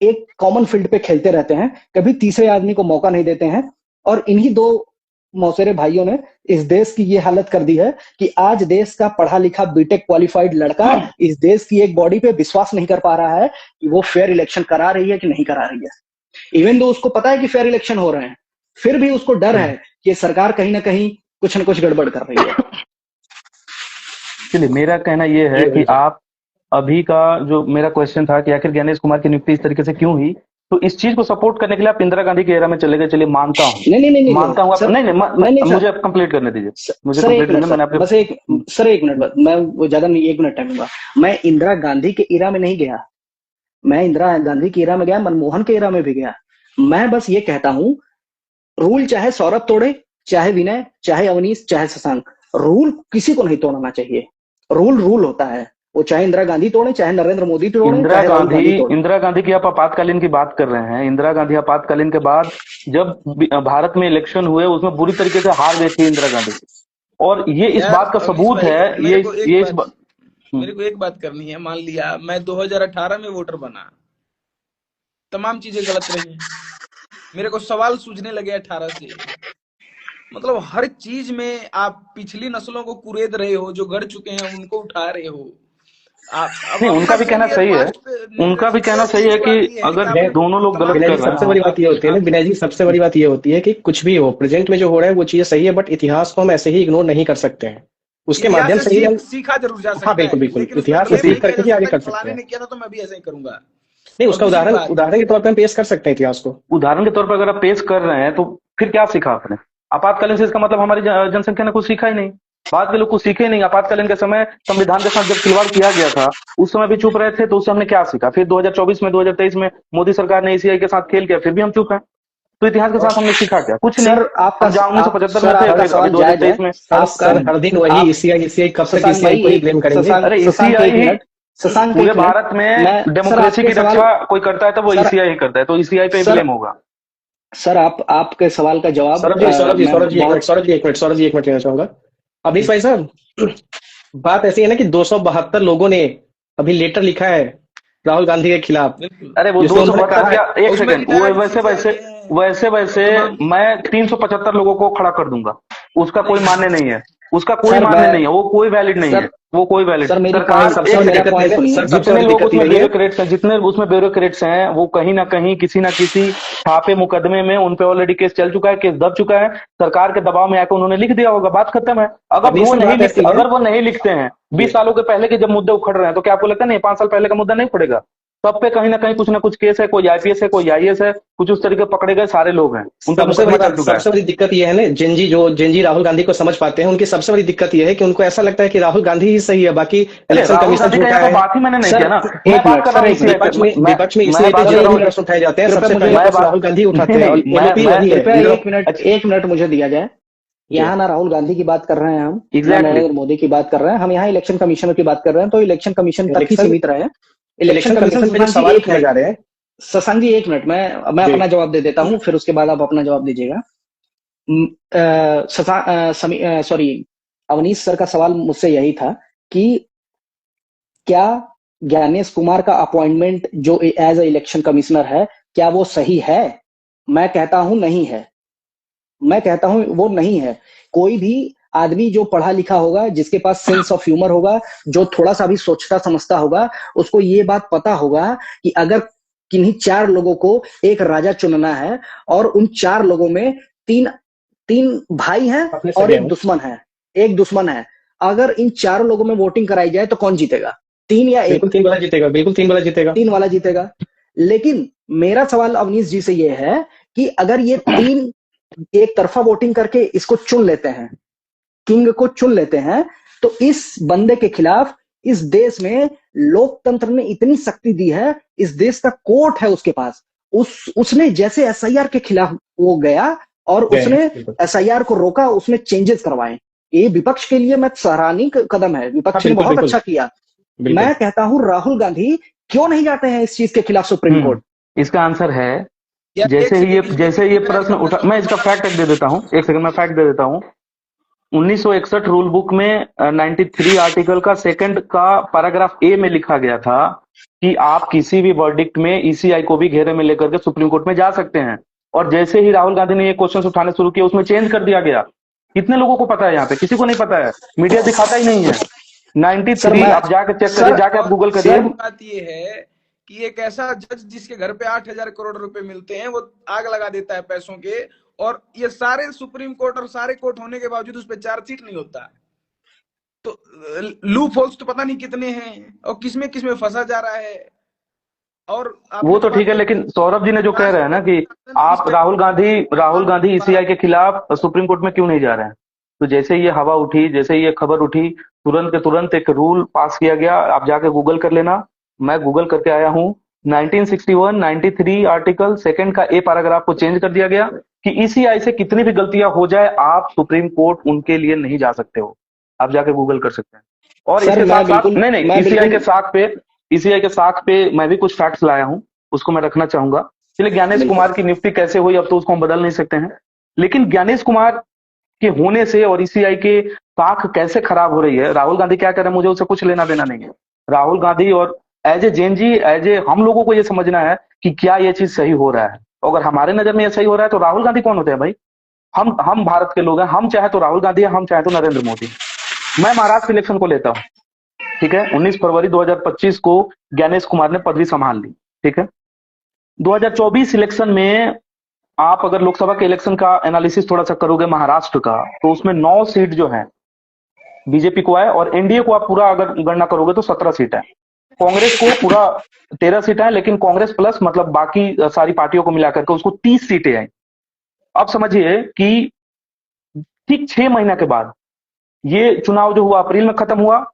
एक कॉमन फील्ड पे खेलते रहते हैं, कभी तीसरे आदमी को मौका नहीं देते हैं। और इन्हीं 2 मौसेरे भाइयों ने इस देश की ये हालत कर दी है कि आज देश का पढ़ा लिखा बीटेक क्वालिफाइड लड़का इस देश की एक बॉडी पे विश्वास नहीं कर पा रहा है कि वो फेयर इलेक्शन करा रही है कि नहीं करा रही है। इवन दो उसको पता है कि फेयर इलेक्शन हो रहे हैं, फिर भी उसको डर है कि सरकार कहीं ना कहीं कुछ न कुछ गड़बड़ कर रही है। चलिए, मेरा कहना यह है कि आप अभी का जो मेरा क्वेश्चन था कि आखिर ज्ञानेश कुमार की नियुक्ति इस तरीके से क्यों हुई, तो इस चीज को सपोर्ट करने के लिए आप इंदिरा गांधी के एरा में चले गए। चलिए मानता हूँ, नहीं मानता हूँ, नहीं, मुझे आप कंप्लीट करने दीजिए, मुझे कंप्लीट करने। मैंने आपके बस एक मिनट, मैं वो ज्यादा नहीं, 1 मिनट टाइम दूंगा। मैं इंदिरा गांधी के एरा में नहीं गया, मैं इंदिरा गांधी की एरा में गया, मनमोहन के एरा में भी गया। मैं बस ये कहता हूं, रूल चाहे सौरभ तोड़े, चाहे विनय, चाहे अवनीश, चाहे शशांक, रूल किसी को नहीं तोड़ना चाहिए। रूल रूल होता है, वो चाहे इंदिरा गांधी तोड़े, चाहे नरेंद्र मोदी तोड़े, इंदिरा चाहे राहुल गांधी गांधी तोड़े। इंदिरा गांधी की आप आपातकालीन की बात कर रहे हैं। इंदिरा गांधी आपातकालीन के बाद जब भारत में इलेक्शन हुए उसमें बुरी तरीके से हार गई थी इंदिरा गांधी, और ये इस यार बात का अवनीश सबूत भाई, है। मेरे को एक इस बात मेरे को एक बात करनी है। मान लिया मैं 2018 में वोटर बना, तमाम चीजें गलत रही, मेरे को सवाल सूझने लगे 18 से। मतलब हर चीज में आप पिछली नस्लों को कुरेद रहे हो, जो गढ़ चुके हैं उनको उठा रहे हो। आप अब नहीं, उनका अपना भी कहना 10 ईयर सही है। पास्ट उनका भी कहना सही है कि अगर आपने दोनों लोग गलत तमाम विनय कर जी, रहे सबसे हैं। बड़ी बात ये होती है ना, विनय जी, सबसे बड़ी बात ये होती है कि कुछ भी हो, प्रेजेंट में जो हो रहा है वो चीजें सही है, बट इतिहास को हम ऐसे ही इग्नोर नहीं कर सकते हैं। उसके इतिहास माध्यम से से ही हम, सीखा जरूर जा हाँ सकता बिल्कुल है, बिल्कुल, लेकिन उसमें इतिहास से ब्लेम नहीं सीख किया करके जा ही आगे सकता कर कि सकते फलाने हैं। ने किया था तो मैं भी ऐसा ही करूंगा। नहीं, और उसका दूसरी उदाहरण बात, उदाहरण के तौर पर हम पेश कर सकते हैं इतिहास को। उदाहरण के तौर पर अगर आप पेश कर रहे हैं तो फिर क्या सीखा आपने? आपातकालीन से इसका मतलब हमारी जनसंख्या ने कुछ सीखा ही नहीं, बाद के लोग कुछ सीखे ही नहीं। आपातकालीन के समय संविधान के साथ जब खिलवाड़ किया गया था उस समय भी चुप रहे थे, तो उससे हमने क्या सीखा? फिर 2024 में, 2023 में मोदी सरकार ने ईसीआई के साथ खेल किया, फिर भी हम चुप हैं। तो इतिहास के साथ हमने सीखा क्या? कुछ नहीं। सर आपका हम जहां 1975 में सर थे आपका फिर अभी सवाल जायज है। 2023 में। सर आपका सर हर दिन वही आप ईसीआई ईसीआई, कब तक शशांक ईसीआई भाई को ही एक ब्लेम करेंगे? शशांक अरे शशांक ईसीआई एक ही मिनट, शशांक पूरे एक मिनट। भारत में मैं सर डेमोक्रेसी आपके की सवाल रक्षा कोई करता है तो वो सर ईसीआई ही करता है, तो ईसीआई पे ही सर ब्लेम होगा। सर आपके सवाल का जवाब मैं सौरभ जी एक मिनट, बहुत सौरभ जी एक मिनट लेना चाहूंगा। अवनीश भाई साहब, बात ऐसी है ना कि 272 लोगों ने अभी लेटर लिखा है राहुल गांधी के खिलाफ, बिल्कुल। अरे वो जिसमें उन्होंने 272 कहा है, क्या, एक उसमें सेकंड, वो रिटायर्ड वैसे सीसीआई वैसे भी हैं वैसे और वैसे तमाम। मैं 375 लोगों को खड़ा कर दूंगा, उसका कोई नहीं, मान्य नहीं है, उसका कोई सर मान्य नहीं है, वो कोई वैलिड नहीं है, सर वो कोई वैलिड सर मेरी नहीं, सरकार। सबसे एक बड़ी मेरा सेकंड, दिक्कत पॉइंट ये है, सुनिए। सर सबसे जितने बड़ी लोग दिक्कत उसमें यही है। ब्यूरोक्रेट्स हैं, जितने उसमें ब्यूरोक्रेट्स हैं, वो कहीं ना कहीं किसी ना किसी छापे मुकदमे में उन पे ऑलरेडी केस चल चुका है, केस दब चुका है, सरकार के दबाव में आकर उन्होंने लिख दिया होगा, बात खत्म है। अवनीश सर, बात ऐसी है, अगर वो नहीं लिखते हैं 20 सालों के पहले के जब मुद्दे उखड़ रहे हैं, तो क्या आपको लगता नहीं 5 साल पहले का मुद्दा नहीं पड़ेगा? सब पे कहीं ना कहीं कुछ ना कुछ केस है, कोई आईपीएस है, कोई आईएएस है, कुछ उस तरीके पकड़े गए सारे लोग हैं, उन पर मुकदमा चल चुका है। सबसे बड़ी दिक्कत ये है ना, जेनजी राहुल गांधी को समझ पाते हैं, उनकी सबसे बड़ी दिक्कत ये है कि उनको ऐसा लगता है कि राहुल गांधी ही सही है, बाकी इलेक्शन राहुल कमीशन गांधी का झूठा यहाँ पे है। बात ही मैंने नहीं सर किया ना, एक मैं बात मिनट, कर रहा सर हूँ एक मिनट, विपक्ष में मैं इसीआई पे बात जो कर रहा हूँ। प्रश्न उठाए जाते हैं, कृपया सबसे मुझे पहले मैं प्रश्न बात राहुल गांधी उठाते हैं, और नहीं, एमओपी वही है। कृपया लीडर एक मिनट मुझे दिया जाए। यहाँ ना राहुल गांधी की बात कर रहे हैं हम, ना एग्जैक्टली नरेंद्र मोदी की बात कर रहे हैं हम, यहाँ इलेक्शन कमीशनर की बात कर रहे हैं, तो इलेक्शन कमीशन तक ही इलेक्शन सीमित रहे। इलेक्शन कमीशन पे जो शशांक जी सवाल एक किए मिनट, जा रहे हैं, शशांक जी एक मिनट, मैं जी अपना जवाब दे देता हूँ, फिर उसके बाद आप अपना जवाब दीजिएगा। सॉरी, अवनीश सर का सवाल मुझसे यही था कि क्या ज्ञानेश कुमार का अपॉइंटमेंट जो एज ए इलेक्शन कमिश्नर है, क्या वो सही है? मैं कहता हूं नहीं है, मैं कहता हूं वो नहीं है। कोई भी आदमी जो पढ़ा लिखा होगा, जिसके पास सेंस ऑफ ह्यूमर होगा, जो थोड़ा सा भी सोचता समझता होगा, उसको ये बात पता होगा कि अगर किन्हीं 4 लोगों को एक राजा चुनना है और उन 4 लोगों में तीन तीन भाई हैं अपने और सगे एक हैं। दुश्मन है, एक दुश्मन है, अगर इन 4 लोगों में वोटिंग कराई जाए तो कौन जीतेगा? 3 या 1? बिल्कुल 3 वाला जीतेगा, बिल्कुल 3 वाला जीतेगा। 3 वाला जीतेगा। लेकिन मेरा सवाल अवनीश जी से ये है कि अगर ये 3 एक तरफा वोटिंग करके इसको चुन लेते हैं, किंग को चुन लेते हैं, तो इस बंदे के खिलाफ इस देश में लोकतंत्र ने इतनी शक्ति दी है, इस देश का कोर्ट है उसके पास, उसने जैसे एसआईआर के खिलाफ वो गया और उसने एसआईआर को रोका, उसने चेंजेस करवाए। ये विपक्ष के लिए मैं सराहनीय कदम है, विपक्ष ने बहुत अच्छा किया। मैं कहता हूं राहुल गांधी क्यों नहीं जाते हैं इस चीज के खिलाफ सुप्रीम कोर्ट? इसका आंसर है, यार, जैसे ये प्रश्न उठा, मैं इसका फैक्ट दे देता हूँ, एक सेकंड, मैं फैक्ट दे देता हूँ। 1961 रूल बुक में 93 आर्टिकल का सेकंड का पैराग्राफ ए में लिखा गया था कि आप किसी भी वर्डिक्ट में ईसीआई को भी घेरे में लेकर के सुप्रीम कोर्ट में जा सकते हैं। और जैसे ही राहुल गांधी ने ये क्वेश्चन उठाने शुरू किया, उसमें चेंज कर दिया गया। कितने लोगों को पता है? यहाँ पे किसी को नहीं पता है, मीडिया दिखाता ही नहीं है। 93 आप जाके चेक करिए, जाके आप गूगल करिए। बात ये है कि एक ऐसा जज जिसके घर पे 8,000 करोड़ रुपए मिलते हैं, वो आग लगा देता है पैसों के, और ये सारे सुप्रीम कोर्ट और सारे कोर्ट होने के बावजूद उस पर चार्जशीट नहीं होता। तो लूप होल्स तो पता नहीं कितने हैं और किसमें फंसा जा रहा है। और वो तो ठीक है, लेकिन सौरभ जी ने जो कह रहे हैं ना कि आप राहुल गांधी ईसीआई के खिलाफ सुप्रीम कोर्ट में क्यों नहीं जा रहे हैं, तो जैसे ये हवा उठी, जैसे ये खबर उठी, तुरंत के तुरंत एक रूल पास किया गया। आप जाके गूगल कर लेना, मैं गूगल करके आया हूं 1961, 93 आर्टिकल सेकंड का ए पैराग्राफ को चेंज कर दिया गया कि ईसीआई से कितनी भी गलतियां हो जाए आप सुप्रीम कोर्ट उनके लिए नहीं जा सकते हो। आप जाके गूगल कर सकते हैं। और सर इसके मैं साथ साथ बिल्कुल नहीं नहीं मैं ईसीआई के साथ पे मैं भी कुछ फैक्ट्स लाया हूं, उसको मैं रखना चाहूंगा। चलिए, ज्ञानेश बिल्कुल कुमार की नियुक्ति कैसे हुई अब तो उसको हम बदल नहीं सकते हैं, लेकिन ज्ञानेश कुमार के होने से और ईसीआई के साख कैसे खराब हो रही है, राहुल गांधी क्या कर रहे हैं मुझे उससे कुछ लेना देना नहीं है। राहुल गांधी और as a Jain ji, as a हम लोगों को ये समझना है कि क्या ये चीज सही हो रहा है। अगर हमारे नजर में ये सही हो रहा है तो राहुल गांधी कौन होते हैं भाई? हम भारत के लोग हैं, हम चाहे तो राहुल गांधी है, हम चाहे तो नरेंद्र मोदी। मैं महाराष्ट्र इलेक्शन को लेता हूं, ठीक है। 19 फरवरी 2025 को ज्ञानेश कुमार ने पदवी संभाल ली, ठीक है। 2024 इलेक्शन में आप अगर लोकसभा के इलेक्शन का एनालिसिस थोड़ा सा करोगे महाराष्ट्र का, तो उसमें 9 सीट जो है बीजेपी को है, और एनडीए को आप पूरा अगर गणना करोगे तो 17 सीट है। कांग्रेस को पूरा 13 सीट है, लेकिन कांग्रेस प्लस मतलब बाकी सारी पार्टियों को मिलाकर के उसको 30 सीटें आई। अब समझिए कि ठीक 6 महीने के बाद ये चुनाव जो हुआ अप्रैल में खत्म हुआ,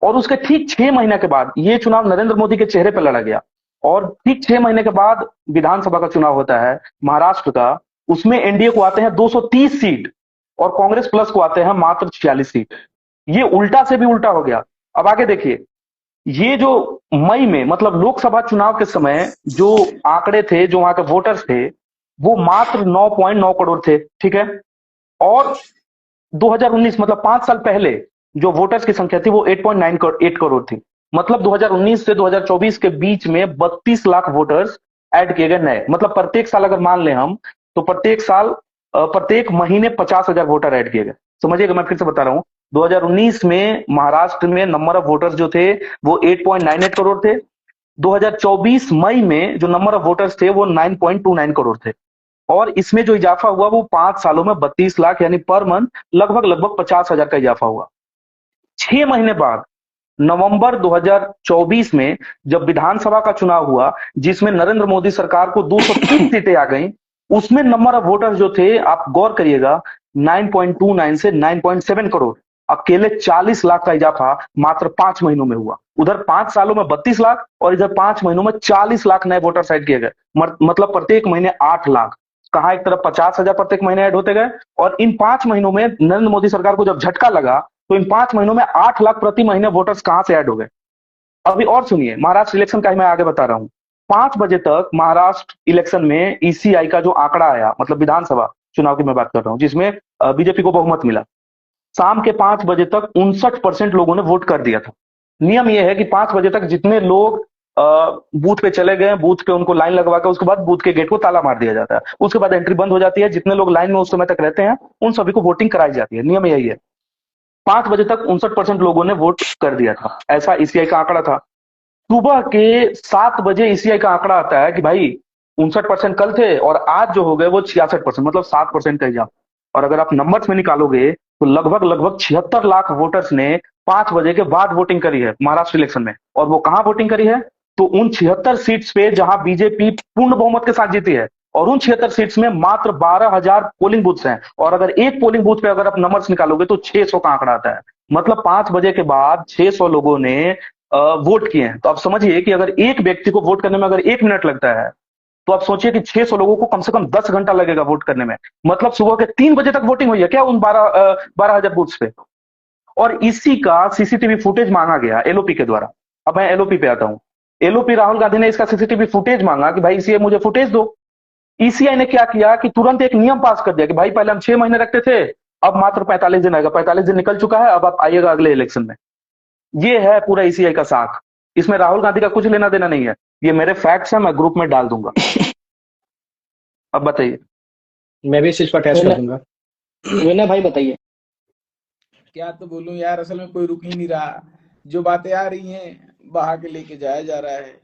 और उसके ठीक 6 महीने के बाद ये चुनाव नरेंद्र मोदी के चेहरे पर लड़ा गया। और ठीक 6 महीने के बाद विधानसभा का चुनाव होता है महाराष्ट्र का, उसमें एनडीए को आते हैं 230 सीट और कांग्रेस प्लस को आते हैं मात्र 46 सीट। ये उल्टा से भी उल्टा हो गया। अब आगे देखिए, ये जो मई में मतलब लोकसभा चुनाव के समय जो आंकड़े थे, जो वहां के वोटर्स थे, वो मात्र 9.9 करोड़ थे, ठीक है। और 2019 मतलब 5 साल पहले जो वोटर्स की संख्या थी वो 8.8 करोड़ थी। मतलब 2019 से 2024 के बीच में 32 लाख वोटर्स ऐड किए गए नए। मतलब प्रत्येक साल अगर मान लें हम, तो प्रत्येक साल प्रत्येक महीने 50,000 वोटर ऐड किए गए। समझिएगा, मैं फिर से बता रहा हूं, 2019 में महाराष्ट्र में नंबर ऑफ वोटर्स जो थे वो 8.98 करोड़ थे। 2024 मई में जो नंबर ऑफ वोटर्स थे वो 9.29 करोड़ थे। और इसमें जो इजाफा हुआ वो 5 सालों में 32 लाख, यानी पर मंथ लगभग 50,000 का इजाफा हुआ। 6 महीने बाद नवंबर 2024 में जब विधानसभा का चुनाव हुआ, जिसमें नरेंद्र मोदी सरकार को 230 सीटें आ गई, उसमें नंबर ऑफ वोटर्स जो थे, आप गौर करिएगा, 9.29 से 9.7 करोड़। अकेले 40 लाख का इजाफा मात्र 5 महीनों में हुआ। उधर 5 सालों में 32 लाख और इधर 5 महीनों में 40 लाख नए वोटर्स ऐड किए गए। मतलब प्रत्येक महीने 8 लाख। कहा एक तरफ 50,000 प्रत्येक महीने ऐड होते गए, और इन 5 महीनों में नरेंद्र मोदी सरकार को जब झटका लगा तो इन 5 महीनों में 8 लाख प्रति महीने वोटर्स कहां से ऐड हो गए। अभी और सुनिए, महाराष्ट्र इलेक्शन का ही मैं आगे बता रहा हूं। 5 बजे तक महाराष्ट्र इलेक्शन में ईसीआई का जो आंकड़ा आया, मतलब विधानसभा चुनाव की मैं बात कर रहा हूं, जिसमें बीजेपी को बहुमत मिला, शाम के 5 बजे तक 59% लोगों ने वोट कर दिया था। नियम यह है कि 5 बजे तक जितने लोग बूथ पे चले गए, बूथ पे उनको लाइन लगवा के उसके बाद बूथ के गेट को ताला मार दिया जाता है। उसके बाद एंट्री बंद हो जाती है। जितने लोग लाइन में उस समय तक रहते हैं उन सभी को वोटिंग कराई जाती है। नियम यही है। 5 बजे तक 59% लोगों ने वोट कर दिया था, ऐसा ईसीआई का आंकड़ा था। सुबह के 7 बजे ईसीआई का आंकड़ा आता है कि भाई 59% कल थे और आज जो हो गए वो 66%, मतलब 7% का इजाफा। और अगर आप नंबर्स में निकालोगे तो लगभग 76 लाख वोटर्स ने 5 बजे के बाद वोटिंग करी है महाराष्ट्र इलेक्शन में। और वो कहां वोटिंग करी है? तो उन 76 सीट्स पे जहां बीजेपी पूर्ण बहुमत के साथ जीती है। और उन 76 सीट्स में मात्र 12,000 पोलिंग बूथ्स हैं। और अगर एक पोलिंग बूथ पे अगर आप नंबर्स निकालोगे तो 600 का आंकड़ा आता है। मतलब 5 बजे के बाद 600 लोगों ने वोट किए हैं। तो आप समझिए कि अगर एक व्यक्ति को वोट करने में अगर 1 मिनट लगता है, तो आप सोचिए कि 600 लोगों को कम से कम 10 घंटा लगेगा वोट करने में। मतलब सुबह के 3 बजे तक वोटिंग हुई है क्या उन 12,000 बूथ्स पे। और इसी का सीसीटीवी फुटेज मांगा गया एलओपी के द्वारा। अब मैं एलओपी पे आता हूं। एलओपी राहुल गांधी ने इसका सीसीटीवी फुटेज मांगा कि भाई ईसीआई मुझे फुटेज दो। ईसीआई ने क्या किया कि तुरंत एक नियम पास कर दिया कि भाई पहले हम 6 महीने रखते थे, अब मात्र 45 दिन आएगा। 45 दिन निकल चुका है, अब आप आइएगा अगले इलेक्शन में। ये है पूरा ईसीआई का साख। इसमें राहुल गांधी का कुछ लेना देना नहीं है। ये मेरे फैक्ट्स हैं, मैं ग्रुप में डाल दूंगा। अब बताइए। मैं भी इस चीज पर अटैच कर दूंगा। विनय भाई बताइए। क्या तो बोलूं यार, असल में कोई रुक ही नहीं रहा। जो बातें आ रही हैं बहा के लेके जाया जा रहा है।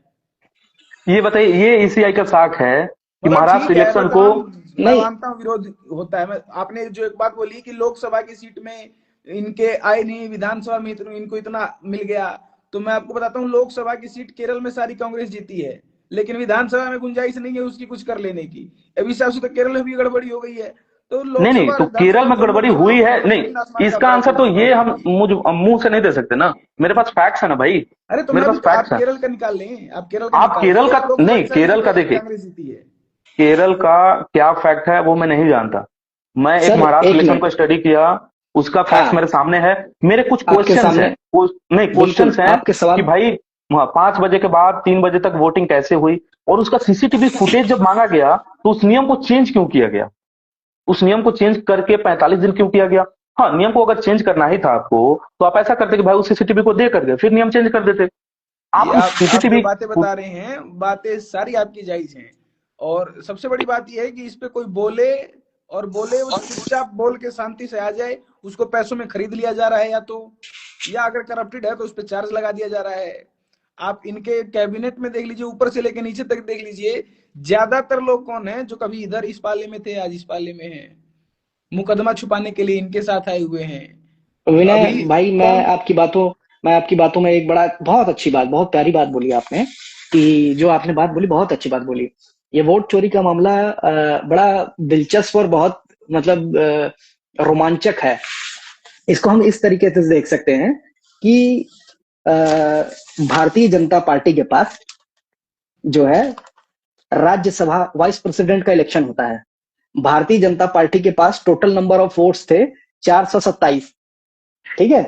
ये बताइए, ये ईसीआई का साख है कि मतलब महाराष्ट्र ठीक है, इलेक्शन मैं को मैं मानता हूँ विरोध होता है। मैं आपने जो एक बात बोली कि लोकसभा की सीट में इनके आए नहीं, विधानसभा में इनको इतना मिल गया, तो मैं आपको बताता हूँ लोकसभा की सीट केरल में सारी कांग्रेस जीती है, लेकिन विधानसभा में गुंजाइश नहीं है उसकी कुछ कर लेने की। अब इस हिसाब से तो केरल में भी गड़बड़ी हो गई है। तो नहीं नहीं, लोकसभा तो विधानसभा केरल में दोनों गड़बड़ी चुनाव हुई है में नहीं, जमीन आसमान का इसका फर्क आंसर है तो दोनों ये के हम बीच। मुझ मुंह से नहीं दे सकते ना, मेरे पास फैक्ट्स है ना भाई, अरे तो मेरे मैं पास भी तो, आप फैक्ट्स है। केरल का निकाल लें, आप केरल का आप निकाल लें, केरल का एक लोकसभा नहीं, एक्साइज केरल का जीते थे, देखिए, कांग्रेस जीती है। केरल का क्या फैक्ट है वो मैं नहीं जानता। मैं एक सर महाराष्ट्र एक इलेक्शन को मिनट। स्टडी किया, उसका फैक्ट्स हाँ, मेरे सामने है। मेरे कुछ आपके क्वेश्चंस हैं, सामने नहीं बिल्कुल क्वेश्चंस हैं आपके कि सवाल। भाई 5 बजे के बाद 3 बजे तक वोटिंग कैसे हुई, और उसका सीसीटीवी फुटेज जब मांगा गया तो उस नियम को चेंज क्यों किया गया, उस नियम को चेंज करके 45 दिन क्यों किया गया। हाँ, नियम को अगर चेंज करना ही था आपको तो आप ऐसा करते कि भाई उस सीसीटीवी को दे करके फिर नियम चेंज कर देते। ये आप उस आप जो सीसीटीवी, बातें बता रहे हैं, बातें सारी आपकी जायज हैं, और सबसे बड़ी बात यह है कि इस पे कोई बोले और बोले वो चुपचाप बोल के शांति से आ जाए, उसको पैसों में खरीद लिया जा रहा है, या अगर करप्टेड है तो उस पर चार्ज लगा दिया जा रहा है। आप इनके कैबिनेट में देख लीजिए, ऊपर से लेकर नीचे तक देख लीजिए, ज्यादातर लोग कौन है जो कभी इधर इस पाले में थे, आज इस पाले में है, मुकदमा छुपाने के लिए इनके साथ आए हुए हैं। विनय अभी भाई, कौन, मैं आपकी बातों में एक बड़ा बहुत अच्छी बात, बहुत प्यारी बात बोली आपने, कि जो आपने बात बोली बहुत अच्छी बात बोली। ये वोट चोरी का मामला बड़ा दिलचस्प और बहुत मतलब रोमांचक है। इसको हम इस तरीके से देख सकते हैं कि अ, भारतीय जनता पार्टी के पास जो है राज्यसभा वाइस प्रेसिडेंट का इलेक्शन होता है। भारतीय जनता पार्टी के पास टोटल नंबर ऑफ वोट्स थे 427। ठीक है।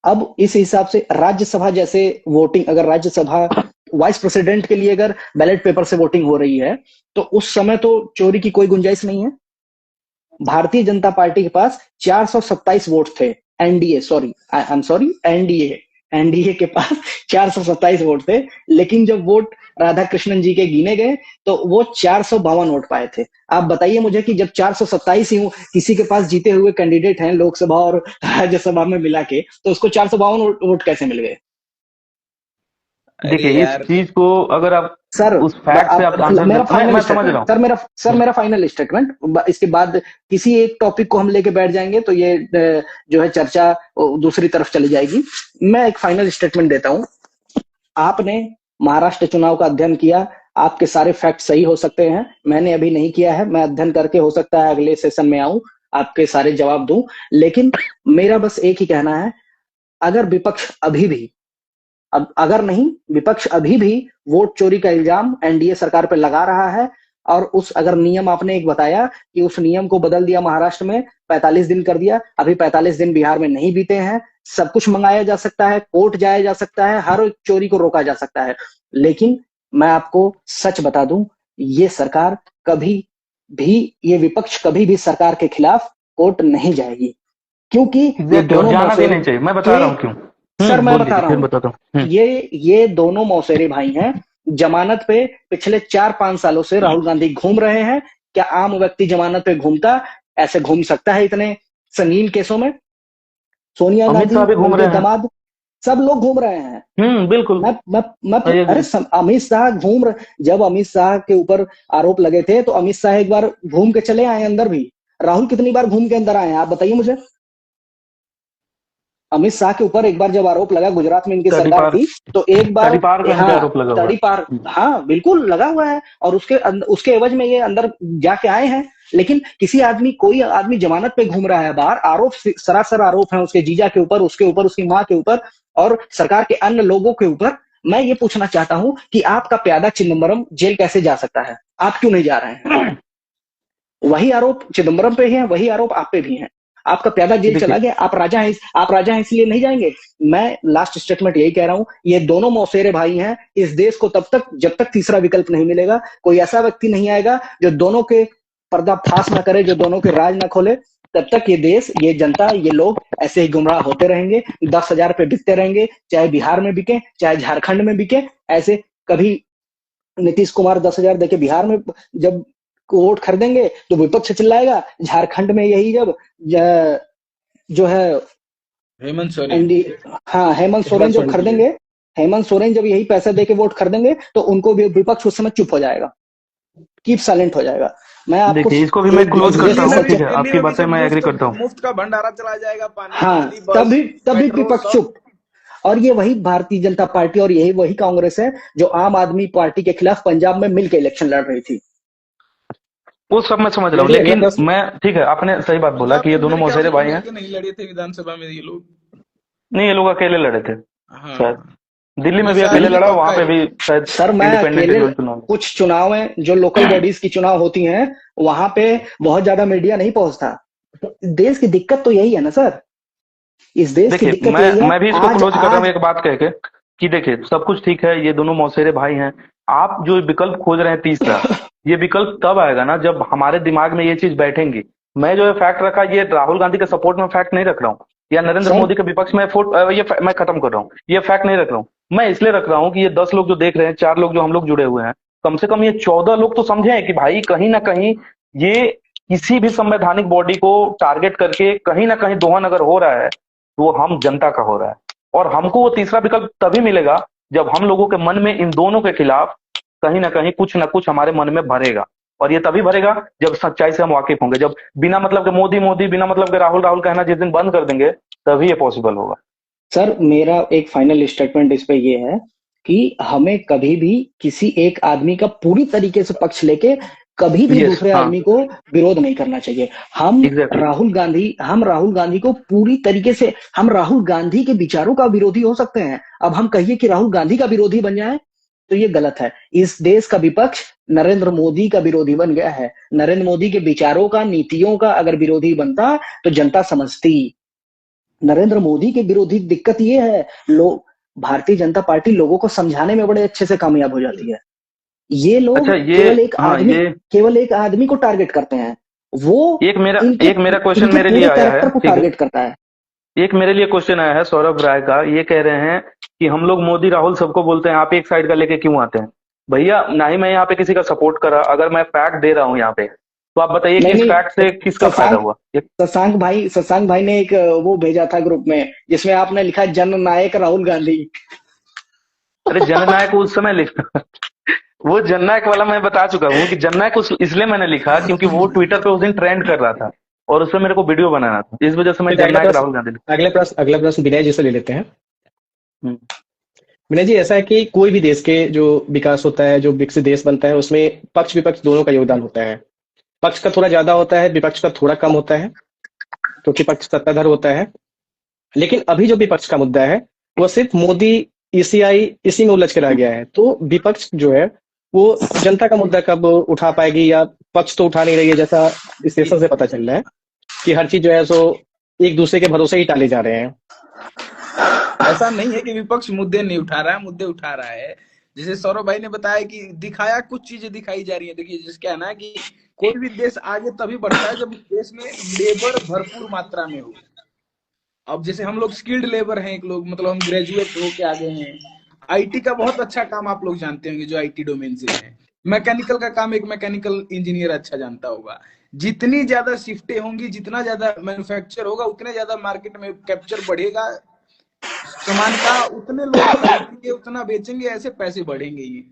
अब इस हिसाब से राज्यसभा जैसे वोटिंग, अगर राज्यसभा वाइस प्रेसिडेंट के लिए अगर बैलेट पेपर से वोटिंग हो रही है तो उस समय तो चोरी की कोई गुंजाइश नहीं है। भारतीय जनता पार्टी के पास 427 वोट थे। NDA sorry I am sorry NDA NDA के पास 427 वोट थे, लेकिन जब वोट राधाकृष्णन जी के गिने गए तो वो 452 वोट पाए थे। आप बताइए मुझे कि जब 427 ही किसी के पास जीते हुए कैंडिडेट हैं लोकसभा और राज्यसभा में मिला के, तो उसको 452 वोट कैसे मिल गए? अरे देखिए इस यार, चीज को अगर आप सर उस फैक्ट से आप आंसर मेरा देते, फाइनल मैं समझ रहा स्टेटमेंट, हूँ। सर मेरा फाइनल स्टेटमेंट, इसके बाद किसी एक टॉपिक को हम लेके बैठ जाएंगे तो ये जो है चर्चा दूसरी तरफ चली जाएगी। मैं एक फाइनल स्टेटमेंट देता हूं। आपने महाराष्ट्र चुनाव का अध्ययन किया, आपके सारे फैक्ट सही हो सकते हैं, मैंने अभी नहीं किया है, मैं अध्ययन करके हो सकता है अगले सेशन में आऊं, आपके सारे जवाब दूं। लेकिन मेरा बस एक ही कहना है, अगर विपक्ष अभी भी, अब अगर नहीं, विपक्ष अभी भी वोट चोरी का इल्जाम एनडीए सरकार पर लगा रहा है, और उस अगर नियम आपने एक बताया कि उस नियम को बदल दिया महाराष्ट्र में, 45 दिन कर दिया, अभी 45 दिन बिहार में नहीं बीते हैं, सब कुछ मंगाया जा सकता है, कोर्ट जाया जा सकता है, हर चोरी को रोका जा सकता है। लेकिन मैं आपको सच बता दूं, ये सरकार कभी भी, ये विपक्ष कभी भी सरकार के खिलाफ कोर्ट नहीं जाएगी, क्योंकि ये एग्जैक्टली, और दोनों जाना भी मौसेरे नहीं चाहिए, मैं बता रहा हूँ क्यों। सर मैं बोल बता दीजिए रहा फिर हूं, बताता हूँ। ये दोनों मौसेरे भाई हैं, जमानत पे पिछले 4-5 सालों से राहुल गांधी घूम रहे हैं। क्या आम व्यक्ति जमानत पे घूमता, ऐसे घूम सकता है इतने संगीन केसों में? सोनिया अमित गांधी, शाह भी घूम उनके रहे हैं। दामाद, सब लोग घूम रहे हैं। बिल्कुल। मैं आई अरे एग्री। अमित शाह घूम रहे, जब अमित शाह के ऊपर आरोप लगे थे तो अमित शाह एक बार घूम के चले आए अंदर भी। राहुल कितनी बार घूम के अंदर आए हैं, आप बताइए मुझे। अमित शाह के ऊपर एक बार जब आरोप लगा, गुजरात में इनकी सरकार तड़ीपार, थी, तो एक बार, तड़ीपार का इनका हाँ आरोप लगा हुआ है। तड़ीपार, हाँ बिल्कुल लगा हुआ है, और उसके एवज में ये अंदर जाके आए हैं। लेकिन कोई आदमी जमानत पे घूम रहा है बाहर, आरोप सरासर आरोप है उसके जीजा के ऊपर, उसके ऊपर, उसकी माँ के ऊपर और सरकार के अन्य लोगों के ऊपर। मैं ये पूछना चाहता हूं कि आपका प्यादा चिदम्बरम जेल कैसे जा सकता है, आप क्यों नहीं जा रहे हैं? वही आरोप चिदम्बरम पे है, वही आरोप आप पे भी है। आपका प्यादा जेल चला देखिए गया, आप राजा हैं इसलिए नहीं जाएंगे। मैं लास्ट स्टेटमेंट यही कह रहा हूं, ये दोनों मौसेरे भाई हैं। इस देश को तब तक, जब तक तीसरा विकल्प नहीं मिलेगा, कोई ऐसा व्यक्ति नहीं आएगा जो दोनों के पर्दाफाश ना करे, जो दोनों के राज ना खोले, तब तक ये देश, ये जनता, ये लोग ऐसे ही गुमराह होते रहेंगे। 10,000 पे बिकते रहेंगे, चाहे बिहार में बिके, चाहे झारखंड में बिके। ऐसे कभी नीतीश कुमार 10,000 देके बिहार में जब वोट खरीदेंगे तो विपक्ष चिल्लाएगा, झारखंड में यही जब जो है हेमंत सोरेन, एनडी, हाँ हेमंत सोरेन जब खरीदेंगे, हेमंत सोरेन जब यही पैसे देके वोट खरीदेंगे तो उनको भी विपक्ष उस समय चुप हो जाएगा, कीप साइलेंट हो जाएगा। मैं आपको देखिए इसको भी मैं क्लोज करता हूँ, ठीक है, आपकी दिल्ली में बातें जब मैं एग्री करता हूँ। मुफ्त का भंडारा चला जाएगा, पानी, हाँ, बिजली, बस, तभी मेट्रो, विपक्ष सब। चुप। और ये वही भारतीय जनता पार्टी और यही वही कांग्रेस है जो आम आदमी पार्टी के खिलाफ पंजाब में मिलकर इलेक्शन लड़ रही थी। वो सब मैं समझ रहा हूँ, चलिए अगला लेकिन प्रश्न। मैं, ठीक है, आपने सही बात बोला पंजाब कि ये में दोनों मेरे ख्याल मौसेरे से भाई हैं। मिलके नहीं लड़े थे विधानसभा में ये लोग। नहीं, ये लोग अकेले लड़े थे शायद। हाँ, दिल्ली में ये भी शायद अकेले नहीं लड़ा, वहां पक्का पे है। भी शायद सर मैं इंडिपेंडेंट अकेले, इन्होंने चुनाव कुछ चुनाव है जो लोकल बॉडीज की चुनाव होती हैं, वहां पे बहुत ज्यादा मीडिया नहीं पहुंचता। देश की दिक्कत तो यही है ना सर, इस देश की देखिए, दिक्कत यही मैं है। मैं भी इसको आज क्लोज कर रहा हूँ आज एक बात कह के कि देखिए, सब कुछ ठीक है, ये दोनों मौसेरे भाई हैं। आप जो विकल्प खोज रहे हैं तीसरा, ये विकल्प तब आएगा ना जब हमारे दिमाग में ये चीज बैठेंगी। मैं जो है फैक्ट रखा, ये राहुल गांधी के सपोर्ट में फैक्ट नहीं रख रहा हूँ, या नरेंद्र सर मोदी के विपक्ष में मैं खत्म कर रहा हूँ, ये फैक्ट नहीं रख रहा हूँ। मैं इसलिए रख रहा हूँ कि ये 10 लोग जो देख रहे हैं, 4 लोग जो हम लोग जुड़े हुए हैं, कम से कम ये 14 लोग तो समझे कि भाई कहीं ना कहीं ये किसी भी संवैधानिक बॉडी को टारगेट करके कहीं ना कहीं दोहन अगर हो रहा है, तो वो हम जनता का हो रहा है। और हमको वो तीसरा विकल्प तभी मिलेगा जब हम लोगों के मन में इन दोनों के खिलाफ कहीं ना कुछ हमारे मन में भरेगा। और ये तभी भरेगा जब सच्चाई से हम वाकिफ होंगे। जब बिना मतलब के मोदी मोदी, बिना मतलब के राहुल राहुल कहना जिस दिन बंद कर देंगे, तभी ये पॉसिबल होगा। सर मेरा एक फाइनल स्टेटमेंट इस पे ये है कि हमें कभी भी किसी एक आदमी का पूरी तरीके से पक्ष लेके कभी भी यस, दूसरे हाँ, आदमी को विरोध नहीं करना चाहिए। एग्जैक्टली। हम राहुल गांधी को पूरी तरीके से, हम राहुल गांधी के विचारों का विरोधी हो सकते हैं। अब हम कहिए कि राहुल गांधी का विरोधी बन जाए तो ये गलत है। इस देश का विपक्ष नरेंद्र मोदी का विरोधी बन गया है। नरेंद्र मोदी के विचारों का, नीतियों का अगर विरोधी बनता तो जनता समझती। नरेंद्र मोदी के विरोधी दिक्कत ये है, लोग, भारतीय जनता पार्टी लोगों को समझाने में बड़े अच्छे से कामयाब हो जाती है। ये लोग अच्छा, ये, हाँ, ये केवल एक आदमी को टारगेट करते हैं। वो एक मेरा क्वेश्चन इनके मेरे लिए पूरे आया है, कैरेक्टर को ठीक है। टारगेट करता है। एक मेरे लिए क्वेश्चन आया है सौरभ राय का, ये कह रहे हैं कि हम लोग मोदी राहुल सबको बोलते हैं, आप एक साइड का लेके क्यों आते हैं? भैया, ना ही मैं यहाँ पे किसी का सपोर्ट करा, अगर मैं फैक्ट दे रहा हूँ यहाँ पे, तो आप बताइए कि नहीं इस नहीं, फैक्ट से किसका फायदा हुआ? शशांक भाई ने एक वो भेजा था ग्रुप में जिसमें आपने लिखा जननायक राहुल गांधी। अरे, जननायक उस समय लिखा वो जननायक वाला मैं बता चुका हूँ कि जननायक इसलिए मैंने लिखा क्योंकि वो ट्विटर पे उस दिन ट्रेंड कर रहा था और उसमें मेरे को वीडियो बनाना था, इस वजह से मैं चलिए जननायक राहुल गांधी लिखा। अगला प्रश्न विनय जी से ले लेते हैं। हम्म, विनय जी, ऐसा है कि कोई भी देश के जो विकास होता है, जो विकसित देश बनता है, उसमें पक्ष विपक्ष दोनों का योगदान होता है। पक्ष का थोड़ा ज्यादा होता है, विपक्ष का थोड़ा कम होता है, क्योंकि पक्ष सत्ताधार होता है। लेकिन अभी जो विपक्ष का मुद्दा है वो सिर्फ मोदी ईसीआई इसी में उलझ के रह गया है। तो विपक्ष जो है वो जनता का मुद्दा कब उठा पाएगी, या पक्ष तो उठा नहीं रही है, जैसा विश्लेषण से पता चल रहा है कि हर चीज जो है सो एक दूसरे के भरोसे ही टाले जा रहे हैं। ऐसा नहीं है कि विपक्ष मुद्दे नहीं उठा रहा है, मुद्दे उठा रहा है। जैसे सौरभ भाई ने बताया कि दिखाया, कुछ चीजें दिखाई जा रही है। देखिए, जिसका है ना कि कोई भी देश आगे तभी बढ़ता है जब देश में लेबर भरपूर मात्रा में हो। अब जैसे हम लोग स्किल्ड लेबर हैं, एक लोग मतलब हम ग्रेजुएट होके आ गए हैं। आईटी का बहुत अच्छा काम आप लोग जानते होंगे जो आईटी डोमेन से है। मैकेनिकल का काम एक मैकेनिकल इंजीनियर अच्छा जानता होगा। जितनी ज्यादा शिफ्टें होंगी, जितना ज्यादा मैन्युफैक्चर होगा, उतने ज्यादा मार्केट में कैप्चर बढ़ेगा सामान का, उतने लोग खरीदेंगे, उतना बेचेंगे, ऐसे पैसे बढ़ेंगे ही।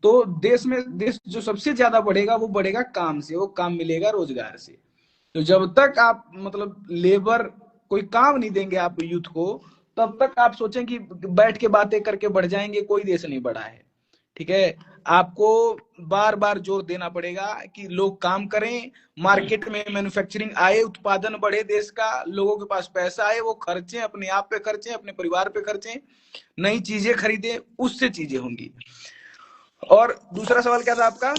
तो देश जो सबसे ज्यादा बढ़ेगा वो बढ़ेगा काम से, वो काम मिलेगा रोजगार से। तो जब तक आप मतलब लेबर कोई काम नहीं देंगे आप यूथ को, तब तक आप सोचें कि बैठ के बातें करके बढ़ जाएंगे, कोई देश नहीं बढ़ा है। ठीक है, आपको बार बार जोर देना पड़ेगा कि लोग काम करें, मार्केट में मैन्युफैक्चरिंग आए, उत्पादन बढ़े देश का, लोगों के पास पैसा आए, वो खर्चें, अपने आप पे खर्चें, अपने परिवार पे खर्चें, नई चीजें खरीदें, उससे चीजें होंगी। और दूसरा सवाल क्या था आपका?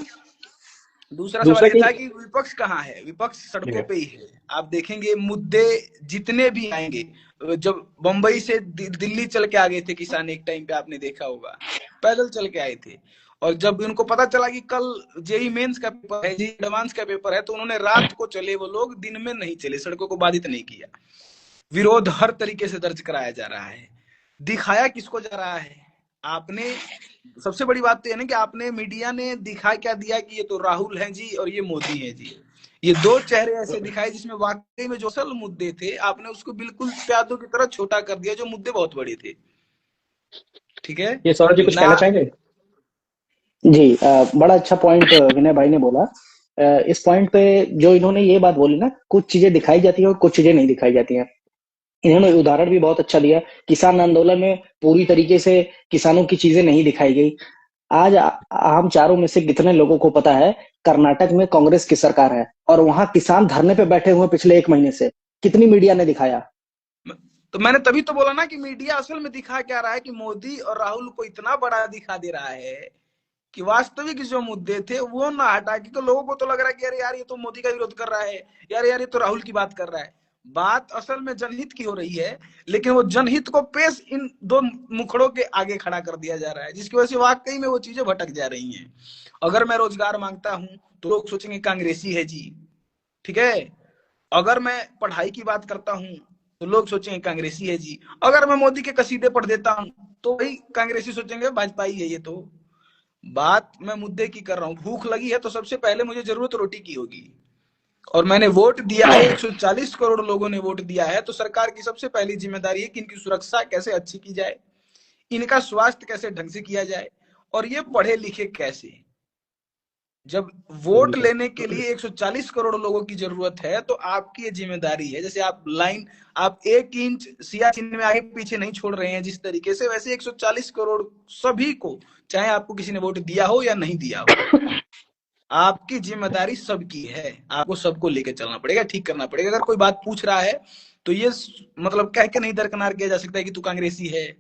दूसरा सवाल दूसरा ये कि था कि विपक्ष कहाँ है? विपक्ष सड़कों पे ही है। आप देखेंगे मुद्दे जितने भी आएंगे, जब बंबई से दिल्ली चल के आ गए थे किसान, एक टाइम पे आपने देखा होगा, पैदल चल के आए थे। और जब उनको पता चला कि कल जेई मेंस का पेपर है, जेई एडवांस का पेपर है, तो उन्होंने रात को चले, वो लोग दिन में नहीं चले, सड़कों को बाधित नहीं किया। विरोध हर तरीके से दर्ज कराया जा रहा है। दिखाया किसको जा रहा है? आपने, सबसे बड़ी बात तो है ना कि आपने, मीडिया ने दिखा क्या दिया कि ये तो राहुल हैं जी और ये मोदी हैं जी। ये दो चेहरे ऐसे दिखाए जिसमें वाकई में जो असल मुद्दे थे, आपने उसको बिल्कुल प्यादों की तरह छोटा कर दिया, जो मुद्दे बहुत बड़े थे। ठीक है ये सौरभ जी कुछ ना? कहना चाहेंगे? जी, बड़ा अच्छा पॉइंट विनय भाई ने बोला। इस पॉइंट पे जो इन्होंने ये बात बोली ना, कुछ चीजें दिखाई जाती है और कुछ चीजें नहीं दिखाई जाती हैं। इन्होंने उदाहरण भी बहुत अच्छा दिया। किसान आंदोलन में पूरी तरीके से किसानों की चीजें नहीं दिखाई गई। आज हम चारों में से कितने लोगों को पता है कर्नाटक में कांग्रेस की सरकार है और वहां किसान धरने पे बैठे हुए पिछले 1 महीने से, कितनी मीडिया ने दिखाया? तो मैंने तभी तो बोला ना कि मीडिया असल में दिखा क्या रहा है कि मोदी और राहुल को इतना बड़ा दिखा दे रहा है कि वास्तविक जो मुद्दे थे वो ना हटा के, तो लोगों को तो लग रहा है कि अरे यार ये तो मोदी का विरोध कर रहा है, यार यार ये तो राहुल की बात कर रहा है। बात असल में जनहित की हो रही है, लेकिन वो जनहित को पेश इन दो मुखड़ों के आगे खड़ा कर दिया जा रहा है, जिसकी वजह से वाकई में वो चीजें भटक जा रही हैं। अगर मैं रोजगार मांगता हूं तो लोग सोचेंगे कांग्रेसी है जी, ठीक है। अगर मैं पढ़ाई की बात करता हूं तो लोग सोचेंगे कांग्रेसी है जी। अगर मैं मोदी के कसीदे पढ़ देता हूं तो वही कांग्रेसी सोचेंगे भाजपा ही है ये तो। बात मैं मुद्दे की कर रहा हूं। भूख लगी है तो सबसे पहले मुझे जरूरत रोटी की होगी, और मैंने वोट दिया है, 140 करोड़ लोगों ने वोट दिया है, तो सरकार की सबसे पहली जिम्मेदारी है कि इनकी सुरक्षा कैसे अच्छी की जाए, इनका स्वास्थ्य कैसे ढंग से किया जाए, और ये पढ़े लिखे कैसे। जब वोट लेने के लिए 140 करोड़ लोगों की जरूरत है तो आपकी ये जिम्मेदारी है। जैसे आप 1 इंच सियाचिन में आगे पीछे नहीं छोड़ रहे हैं जिस तरीके से, वैसे 140 करोड़ सभी को, चाहे आपको किसी ने वोट दिया हो या नहीं दिया हो, आपकी जिम्मेदारी सबकी है। आपको सबको लेकर चलना पड़ेगा, ठीक करना पड़ेगा। अगर कोई बात पूछ रहा है तो ये मतलब कह के नहीं दरकिनार किया जा सकता है कि तू कांग्रेसी है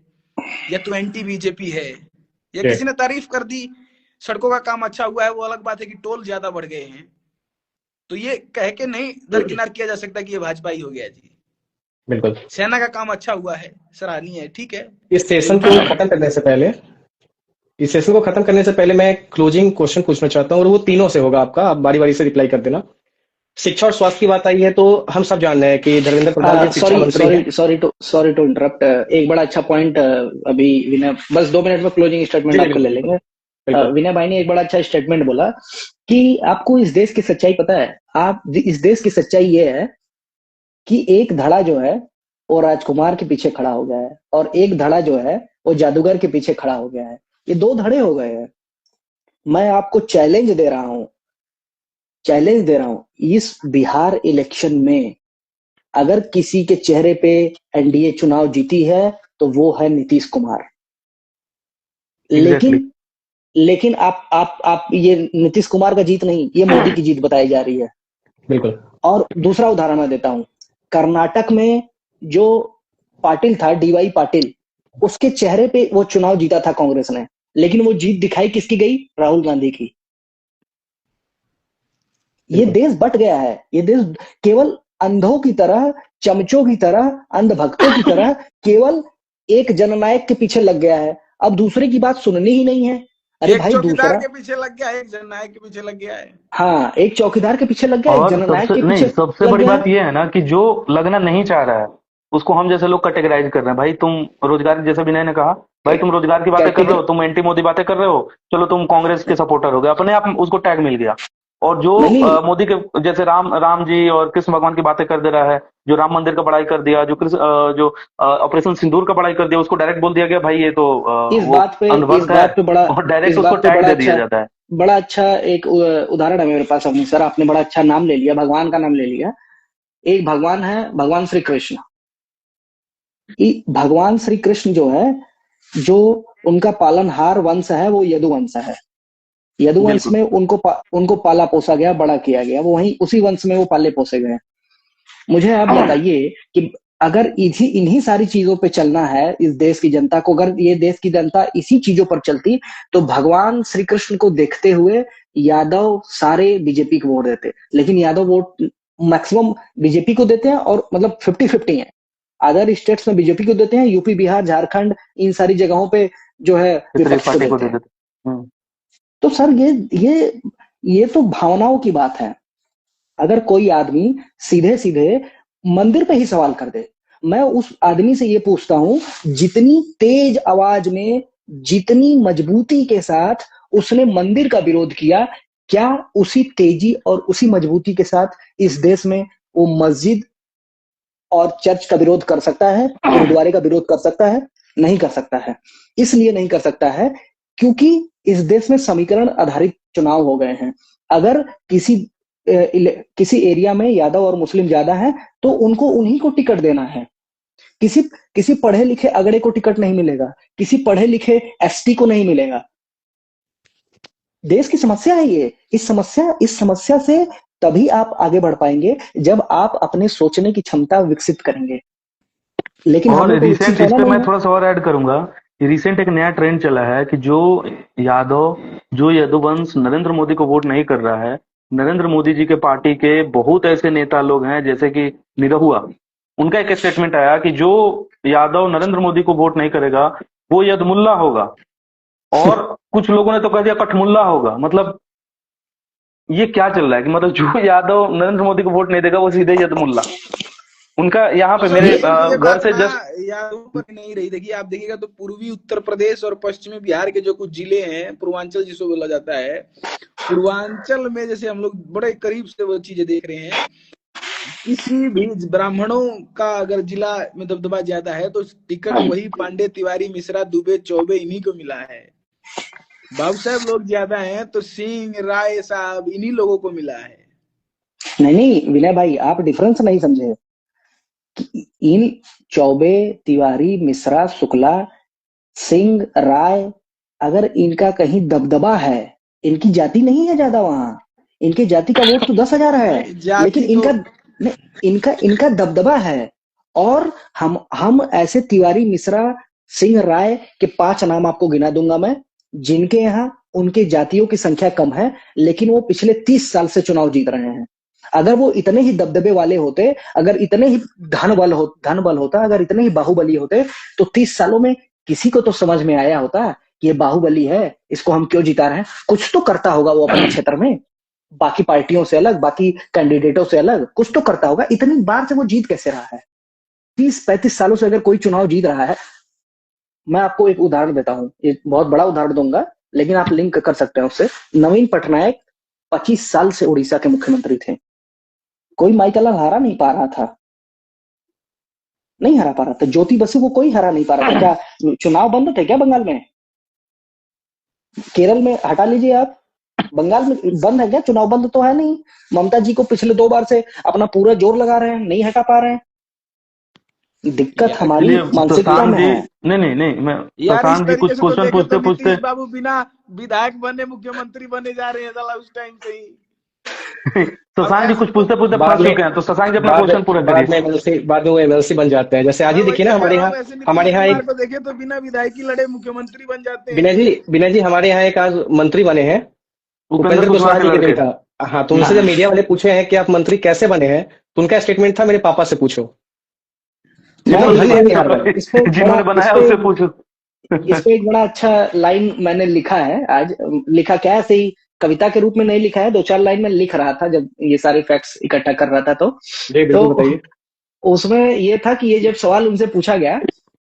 या तू एंटी बीजेपी है, या किसी ने तारीफ कर दी, सड़कों का काम अच्छा हुआ है, वो अलग बात है कि टोल ज्यादा बढ़ गए हैं, तो ये कह के नहीं दरकिनार किया जा सकता कि ये भाजपा ही हो गया जी। बिल्कुल। सेना का काम अच्छा हुआ है, सराहनीय है, ठीक है। इस सेशन को खत्म करने से पहले मैं क्लोजिंग क्वेश्चन पूछना चाहता हूँ, और वो तीनों से होगा आपका, आप बारी बारी से रिप्लाई कर देना। शिक्षा और स्वास्थ्य की बात आई है तो हम सब जान रहे हैं कि धर्मेंद्र प्रधान जी शिक्षा मंत्री हैं। सॉरी टू इंटरप्ट, एक बड़ा अच्छा पॉइंट अभी विनय, बस 2 मिनट में क्लोजिंग स्टेटमेंट आपको ले लेंगे। विनय भाई ने एक बड़ा अच्छा स्टेटमेंट बोला कि आपको इस देश की सच्चाई पता है। आप इस देश की सच्चाई ये है कि एक धड़ा जो है वो राजकुमार के पीछे खड़ा हो गया है, और एक धड़ा जो है वो जादूगर के पीछे खड़ा हो गया है। ये 2 धड़े हो गए हैं। मैं आपको चैलेंज दे रहा हूं, इस बिहार इलेक्शन में अगर किसी के चेहरे पे एनडीए चुनाव जीती है तो वो है नीतीश कुमार। लेकिन आप ये नीतीश कुमार का जीत नहीं, ये मोदी की जीत बताई जा रही है। बिल्कुल। और दूसरा उदाहरण मैं देता हूं, कर्नाटक में जो पाटिल था, डीवाई पाटिल, उसके चेहरे पे वो चुनाव जीता था कांग्रेस ने, लेकिन वो जीत दिखाई किसकी गई? राहुल गांधी की। ये देश बट गया है। ये देश केवल अंधों की तरह, चमचों की तरह, अंधभक्तों की तरह केवल एक जननायक के पीछे लग गया है। अब दूसरे की बात सुननी ही नहीं है। अरे भाई, दूसरा के पीछे लग गया है, एक जननायक के पीछे लग गया है। हाँ, एक चौकीदार के पीछे लग गया, एक जननायक के पीछे। सबसे बड़ी बात ये है ना कि जो लगना नहीं चाह रहा है उसको हम जैसे लोग कैटेगराइज कर रहे हैं। भाई तुम रोजगार, जैसे विनय ने कहा, भाई तुम रोजगार की बातें कर रहे हो, तुम एंटी मोदी बातें कर रहे हो, चलो तुम कांग्रेस के सपोर्टर हो गए, अपने आप उसको टैग मिल गया। और जो मोदी के जैसे राम जी और कृष्ण भगवान की बातें कर दे रहा है, जो राम मंदिर का बड़ाई कर दिया, जो ऑपरेशन सिंदूर का बड़ाई कर दिया, उसको डायरेक्ट बोल दिया गया भाई ये तो इस बात पे बड़ा, और डायरेक्ट उसको टैग दे दिया जाता है। बड़ा अच्छा एक उदाहरण है मेरे पास अपनी। सर, आपने बड़ा अच्छा नाम ले लिया, भगवान का नाम ले लिया। एक भगवान है, भगवान श्री कृष्ण। भगवान श्री कृष्ण जो है, जो उनका पालनहार वंश है वो यदुवंश है। यदुवंश में उनको पाला पोसा गया, बड़ा किया गया, वो वहीं उसी वंश में वो पाले पोसे गए। मुझे आप बताइए कि अगर इन्हीं सारी चीजों पे चलना है इस देश की जनता को, अगर ये देश की जनता इसी चीजों पर चलती तो भगवान श्री कृष्ण को देखते हुए यादव सारे बीजेपी को वोट देते। लेकिन यादव वोट मैक्सिमम बीजेपी को देते हैं, और मतलब 50-50 है। अदर स्टेट्स में बीजेपी को देते हैं, यूपी, बिहार, झारखंड, इन सारी जगहों पे जो है विपक्ष को देते हैं। तो सर ये तो भावनाओं की बात है। अगर कोई आदमी सीधे सीधे मंदिर पे ही सवाल कर दे, मैं उस आदमी से ये पूछता हूं, जितनी तेज आवाज में, जितनी मजबूती के साथ उसने मंदिर का विरोध किया, क्या उसी तेजी और उसी मजबूती के साथ इस देश में वो मस्जिद और चर्च का विरोध कर सकता है, गुरुद्वारे का विरोध कर सकता है? नहीं कर सकता है। इसलिए नहीं कर सकता है क्योंकि इस देश में समीकरण आधारित चुनाव हो गए हैं। अगर किसी एरिया में यादव और मुस्लिम ज्यादा है तो उनको उन्हीं को टिकट देना है। किसी पढ़े लिखे अगड़े को टिकट नहीं मिलेगा, किसी पढ़े लिखे एसटी को नहीं मिलेगा। देश की समस्या है ये। इस समस्या से तभी आप आगे बढ़ पाएंगे जब आप अपने सोचने की क्षमता विकसित करेंगे। लेकिन हम और लोग को विकसित रिसेंट इस होना पे नहीं मैं है। थोड़ा सा और ऐड करूंगा कि रिसेंट एक नया ट्रेंड चला है कि यादव जो यदुवंश नरेंद्र मोदी को वोट नहीं कर रहा है, नरेंद्र मोदी जी के पार्टी के बहुत ऐसे नेता लोग हैं जैसे कि निरहुआ, उनका एक स्टेटमेंट आया कि जो यादव नरेंद्र मोदी को वोट नहीं करेगा वो यदमुल्ला होगा, और कुछ लोगों ने तो कह दिया कठमुल्ला होगा। मतलब ये क्या चल रहा है कि मतलब जो यादव नरेंद्र मोदी को वोट नहीं देगा वो सीधे यदमुल्ला। उनका यहाँ पे मतलब मेरे ये घर बात से ना जस्ट यादव पर नहीं रही। देखिए आप देखिएगा तो पूर्वी उत्तर प्रदेश और पश्चिमी बिहार के जो कुछ जिले हैं, पूर्वांचल जिसको बोला जाता है, पूर्वांचल में जैसे हम लोग बड़े करीब से वो चीजें देख रहे हैं। किसी भी ब्राह्मणों का अगर जिला में दबदबा ज्यादा है तो टिकट वही पांडे, तिवारी, मिश्रा, दुबे, चौबे इन्हीं को मिला है। बाबू साहब लोग ज्यादा हैं तो सिंह, राय साहब इन्हीं लोगों को मिला है। नहीं विनय भाई, आप डिफरेंस नहीं समझे। इन चौबे, तिवारी, मिश्रा, शुक्ला, सिंह, राय, अगर इनका कहीं दबदबा है, इनकी जाति नहीं है ज्यादा वहां, इनके जाति का वोट तो 10,000 है, नहीं लेकिन जाति तो इनका नहीं, इनका दबदबा है। और हम ऐसे तिवारी, मिश्रा, सिंह, राय के 5 नाम आपको गिना दूंगा मैं, जिनके यहाँ उनके जातियों की संख्या कम है, लेकिन वो पिछले 30 साल से चुनाव जीत रहे हैं। अगर वो इतने ही दबदबे वाले होते, अगर इतने ही धन बल होता, अगर इतने ही बाहुबली होते, तो 30 सालों में किसी को तो समझ में आया होता कि ये बाहुबली है, इसको हम क्यों जिता रहे हैं। कुछ तो करता होगा वो अपने क्षेत्र में, बाकी पार्टियों से अलग, बाकी कैंडिडेटों से अलग कुछ तो करता होगा। इतनी बार से वो जीत कैसे रहा है? 30-35 सालों से अगर कोई चुनाव जीत रहा है, मैं आपको एक उदाहरण देता हूं, एक बहुत बड़ा उदाहरण दूंगा, लेकिन आप लिंक कर सकते हैं उससे। नवीन पटनायक 25 साल से उड़ीसा के मुख्यमंत्री थे, कोई माइकल हरा नहीं पा रहा था, नहीं हरा पा रहा था। ज्योति बसु को कोई हरा नहीं पा रहा था। क्या चुनाव बंद थे क्या बंगाल में? केरल में हटा लीजिए आप, बंगाल में बंद है क्या? चुनाव बंद तो है नहीं। ममता जी को पिछले 2 बार से अपना पूरा जोर लगा रहे हैं, नहीं हटा पा रहे हैं। दिक्कत हमारी चलिए मानसिकता शशांक में जी, है। नहीं मैं यार इस शशांक जी कुछ तरीके से तो क्वेश्चन देखे पूछते तो पूछते नीतीश बाबू बिना विधायक बने मुख्यमंत्री बने जा रहे हैं साला उस टाइम से ही। अब शशांक जी ऐसे कुछ तो पूछते पूछते बाद फंस में चुके हैं, तो शशांक जी अपना बाद क्वेश्चन पूरा करिए। बाद में वो एमएलसी बन जाते हैं। जैसे आज मैं ही वही देखिए तो ना, कह रहा हूँ, ऐसे हमारे नीतीश यहाँ कुमार एक को देखे तो बिना विधायकी लड़े मुख्यमंत्री बन जाते विनय हैं। जी, हमारे यहाँ एक आज मंत्री बने हैं, उपेंद्र उपेंद्र कुशवाहा कुशवाहा के जी के लड़के। बेटा। हाँ, तो उनसे जब मीडिया वाले पूछे हैं कि आप मंत्री कैसे बने हैं, तो उनका स्टेटमेंट था, मेरे पापा से पूछो। मैं बहुत धन्य है बिहार में। इस पे जिन्होंने बनाया उससे पूछो। इस पे एक बड़ा अच्छा लाइन मैंने लिखा है आज। लिखा क्या है, ऐसे ही कविता के रूप में नहीं लिखा है, 2-4 लाइन में लिख रहा था जब ये सारे फैक्ट्स इकट्ठा कर रहा था। जी तो बिल्कुल बताइए। उसमें ये था कि ये जब सवाल उनसे पूछा गया,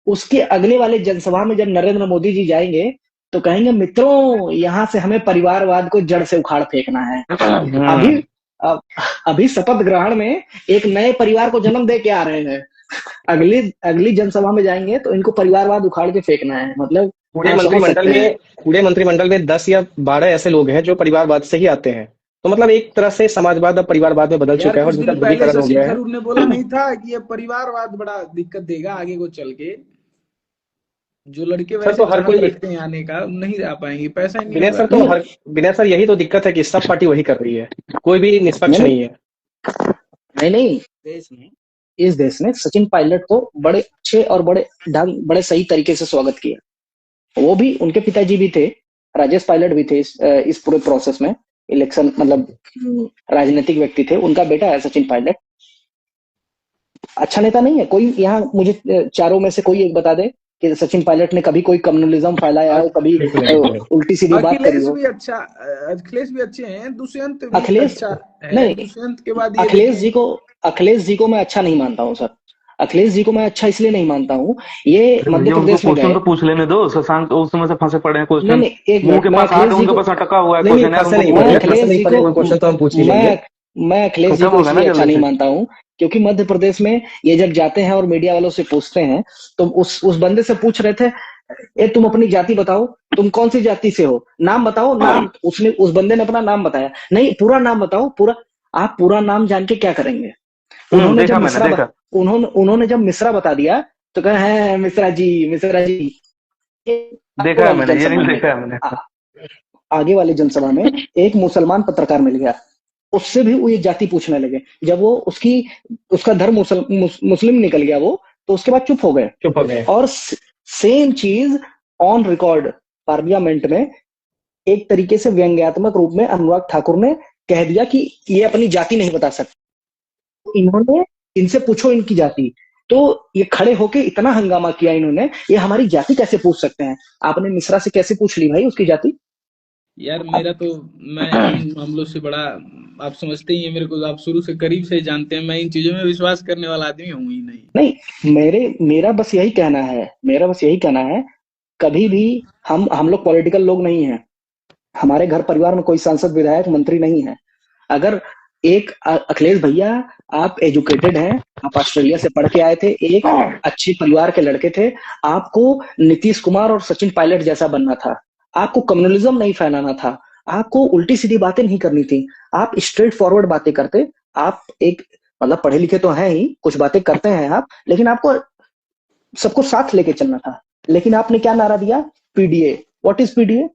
उसके अगले वाले जनसभा में जब नरेंद्र मोदी जी जाएंगे तो कहेंगे, मित्रों यहाँ से हमें परिवारवाद को जड़ से उखाड़ फेंकना है। अभी अब- अभी शपथ ग्रहण में एक नए परिवार को जन्म दे के आ रहे हैं, अगली अगली जनसभा में जाएंगे तो इनको परिवारवाद उखाड़ के फेंकना है। मतलब पूरे आप समझ मंत्रिमंडल सकते हैं। में पूरे मंत्रिमंडल में 10 या 12 ऐसे लोग हैं जो परिवारवाद से ही आते हैं। तो मतलब एक तरह से समाजवाद अब परिवारवाद में बदल यार चुका है और कुछ जिनका दिन पहले ध्रुवीकरण हो शशि गया है। थरूर ने बोला नहीं था कि ये परिवारवाद बड़ा दिक्कत देगा आगे को चल के। जो लड़के सर वैसे तो हर चाह कोई रखते हैं आने का नहीं आ पाएंगे, पैसा ही नहीं विनय होगा। सर तो हर विनय सर, यही तो दिक्कत है कि सब पार्टी वही कर रही है, कोई भी निष्पक्ष नहीं नहीं है। नहीं, इस देश ने सचिन पायलट को बड़े अच्छे और बड़े सही तरीके से स्वागत किया। वो भी, उनके पिताजी भी थे, राजेश पायलट भी थे इस पूरे प्रोसेस में। इलेक्शन मतलब राजनीतिक व्यक्ति थे। उनका बेटा है सचिन पायलट, अच्छा नेता नहीं है कोई। यहाँ मुझे चारों में से कोई एक बता दे कि सचिन पायलट ने कभी कोई कम्युनलिज्म फैलाया हो, कभी उल्टी सीधी बात करी हो। अखिलेश भी अच्छे हैं, दुष्यंत भी अखिलेश अच्छा है। नहीं, दुष्यंत के बाद ये देखिए। अखिलेश जी को मैं अच्छा नहीं मानता हूँ सर। अखिलेश जी को मैं अच्छा इसलिए नहीं मानता हूँ, ये मध्य भैया उनको प्रदेश में क्वेश्चन गए। तो पूछ लेने दो, शशांक उस समय से फंसे पड़े हैं नहीं क्वेश्चन। नहीं, एक मुंह मिनट, के मैं पास हाथ अखिलेश है, जी उनके को पास अटका हुआ है नहीं क्वेश्चन यार, फंसे उनको नहीं पूछ पड़े, मैं लो। फंसे अखिलेश नहीं जी पड़े, को वो क्वेश्चन तो हम पूछ ही लेंगे। मैं अखिलेश जी खत्म को होगा ना इसलिए अच्छा जल्दी नहीं से। मानता हूँ क्योंकि मध्य प्रदेश में ये जब जाते हैं और मीडिया वालों से पूछते हैं, तो उस बंदे से पूछ रहे थे, ए तुम अपनी जाति बताओ, तुम कौन सी जाति से हो, नाम बताओ। नाम उसने, उस बंदे ने अपना नाम बताया नहीं, पूरा नाम बताओ। पूरा, आप पूरा नाम जान के क्या करेंगे? उन्होंने जब देखा मैंने, देखा उन्होंने जब मिश्रा बता दिया तो कहे हैं मिश्रा जी, मिश्रा जी। देखा है मैंने, ये जनसम्मान नहीं नहीं देखा था। है मैंने। आगे वाले जनसभा में एक मुसलमान पत्रकार मिल गया, उससे भी वो ये जाति पूछने लगे। जब वो उसका धर्म मुस्लिम निकल गया वो, तो उसके बाद चुप हो गए। चुप हो गए। और सेम चीज ऑन रिकॉर्ड पार्लियामेंट में एक तरीके से व्यंग्यात्मक रूप में अनुराग ठाकुर ने कह दिया कि ये अपनी जाति नहीं बता सकते। इन्होंने इनसे पूछो इनकी जाति, तो ये खड़े होके इतना हंगामा किया इन्होंने, ये हमारी जाति कैसे पूछ सकते हैं? आपने मिश्रा से कैसे पूछ ली भाई उसकी जाति? यार मेरा तो, मैं इन मामलों से बड़ा, आप समझते ही हैं मेरे को, आप शुरू से करीब से जानते हैं, मैं इन चीजों में विश्वास करने वाला आदमी हूँ ही नहीं। नहीं, मेरा बस यही कहना है, कभी भी हम लोग पॉलिटिकल लोग नहीं हैं, हमारे घर परिवार में कोई सांसद विधायक मंत्री नहीं है। अगर एक अखिलेश भैया, आप एजुकेटेड हैं, आप ऑस्ट्रेलिया से पढ़ के आए थे, एक अच्छे परिवार के लड़के थे, आपको नीतीश कुमार और सचिन पायलट जैसा बनना था, आपको कम्युनलिज्म नहीं फैलाना था, आपको उल्टी सीधी बातें नहीं करनी थी, आप स्ट्रेट फॉरवर्ड बातें करते। आप एक मतलब पढ़े लिखे तो हैं ही, कुछ बातें करते हैं आप, लेकिन आपको सबको साथ लेके चलना था। लेकिन आपने क्या नारा दिया? पीडीए। What is PDA?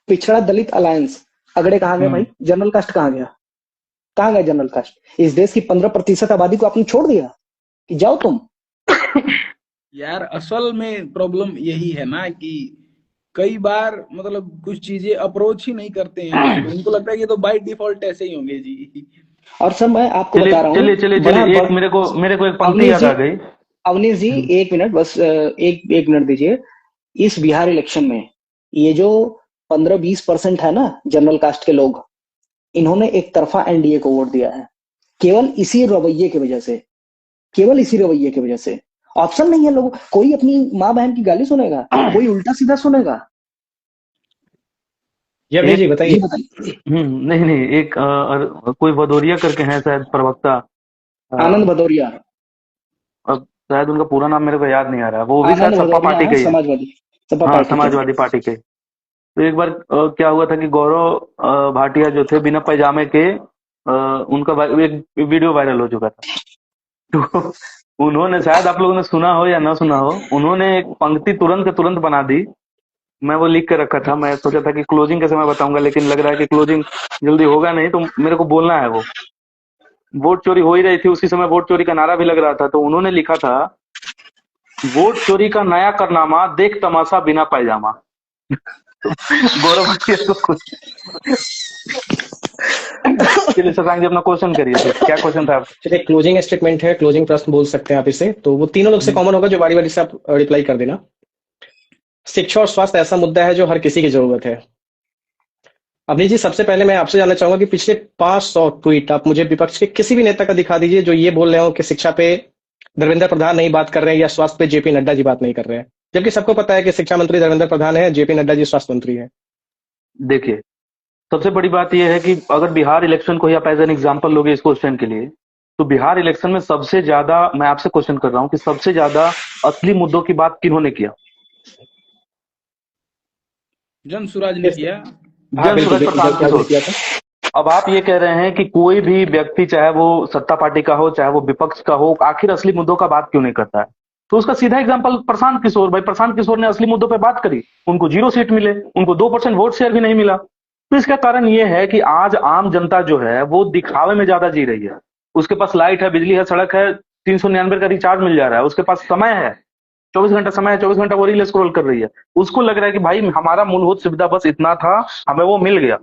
पिछड़ा दलित अलायंस। अगड़े कहाँ गए भाई? जनरल कास्ट कहाँ गया? कहाँ गया जनरल कास्ट? इस देश की 15% आबादी को आपने छोड़ दिया कि जाओ तुम। यार असल में प्रॉब्लम यही है ना कि कई बार मतलब कुछ चीजें अप्रोच ही नहीं करते हैं, उनको लगता है कि तो बाय डिफॉल्ट ऐसे ही होंगे जी। और सर मैं आपको बता रहा हूँ, चलिए एक मेरे को एक पंक्ति याद आ गई। अवनीश जी एक मिनट बस, एक मिनट दीजिए। इस बिहार इलेक्शन में ये जो 15-20% है ना जनरल कास्ट के लोग, इन्होंने एक तरफा एनडीए को वोट दिया है, केवल इसी रवैये की वजह से, केवल इसी रवैये की वजह से। ऑप्शन नहीं है लोगों, कोई अपनी माँ बहन की गाली सुनेगा, कोई उल्टा सीधा सुनेगा। जी बताइए। नहीं, एक कोई भदौरिया करके हैं शायद प्रवक्ता, आनंद भदौरिया, अब शायद उनका पूरा नाम मेरे को याद नहीं आ रहा, वो भी शायद आनंद सपा भदौरिया पार्टी है, के ही है। हाँ, समाजवादी पार्टी के। तो एक बार क्या हुआ था कि गौरव भाटिया जो थे, बिना पैजामे के उनका एक वीडियो वायरल हो चुका था। तो उन्होंने, शायद आप लोगों ने सुना हो या ना सुना हो, उन्होंने एक पंक्ति तुरंत के तुरंत बना दी। मैं वो लिख के रखा था, मैं सोचा था कि क्लोजिंग के समय बताऊंगा, लेकिन लग रहा है कि क्लोजिंग जल्दी होगा नहीं, तो मेरे को बोलना है। वो वोट चोरी हो ही रही थी उसी समय, वोट चोरी का नारा भी लग रहा था। तो उन्होंने लिखा था, वोट चोरी का नया करनामा, देख तमाशा बिना पैजामा। गौरव भाटिया को चलिए शशांक जी अपना क्वेश्चन करिए, तो क्या क्वेश्चन था? चलिए, क्लोजिंग स्टेटमेंट है, क्लोजिंग प्रश्न बोल सकते हैं आप इसे, तो वो तीनों लोग से कॉमन होगा, जो बारी बारी से आप रिप्लाई कर देना। शिक्षा और स्वास्थ्य ऐसा मुद्दा है जो हर किसी की जरूरत है। अभी जी, सबसे पहले मैं आपसे जानना चाहूंगा कि पिछले 500 ट्वीट आप मुझे विपक्ष के किसी भी नेता का दिखा दीजिए जो ये बोल रहे हो कि शिक्षा पे धर्मेंद्र प्रधान नहीं बात कर रहे हैं या स्वास्थ्य पे जेपी नड्डा जी बात नहीं कर रहे हैं, जबकि सबको पता है कि शिक्षा मंत्री धर्मेंद्र प्रधान है, जेपी नड्डा जी स्वास्थ्य मंत्री है। देखिए, सबसे बड़ी बात यह है कि अगर बिहार इलेक्शन को ही आप एज एन एग्जाम्पल लोगे इस क्वेश्चन के लिए, तो बिहार इलेक्शन में सबसे ज्यादा, मैं आपसे क्वेश्चन कर रहा हूं कि सबसे ज्यादा असली मुद्दों की बात किन्होंने किया? जनसुराज ने किया। जनसुराज प्रशांत किशोर। अब आप ये कह रहे हैं कि कोई भी व्यक्ति, चाहे वो सत्ता पार्टी का हो, चाहे वो विपक्ष का हो, आखिर असली मुद्दों का बात क्यों नहीं करता है? तो उसका सीधा एग्जांपल प्रशांत किशोर। भाई प्रशांत किशोर ने असली मुद्दों पे बात करी, उनको 0 सीट मिले, उनको 2% वोट शेयर भी नहीं मिला। तो इसका कारण ये है कि आज आम जनता जो है वो दिखावे में ज्यादा जी रही है। उसके पास लाइट है, बिजली है, सड़क है, 399 का रिचार्ज मिल जा रहा है, उसके पास समय है, 24 घंटा समय है, 24 घंटा वो रील स्क्रॉल कर रही है। उसको लग रहा है कि भाई हमारा मूलभूत सुविधा बस इतना था, हमें वो मिल गया।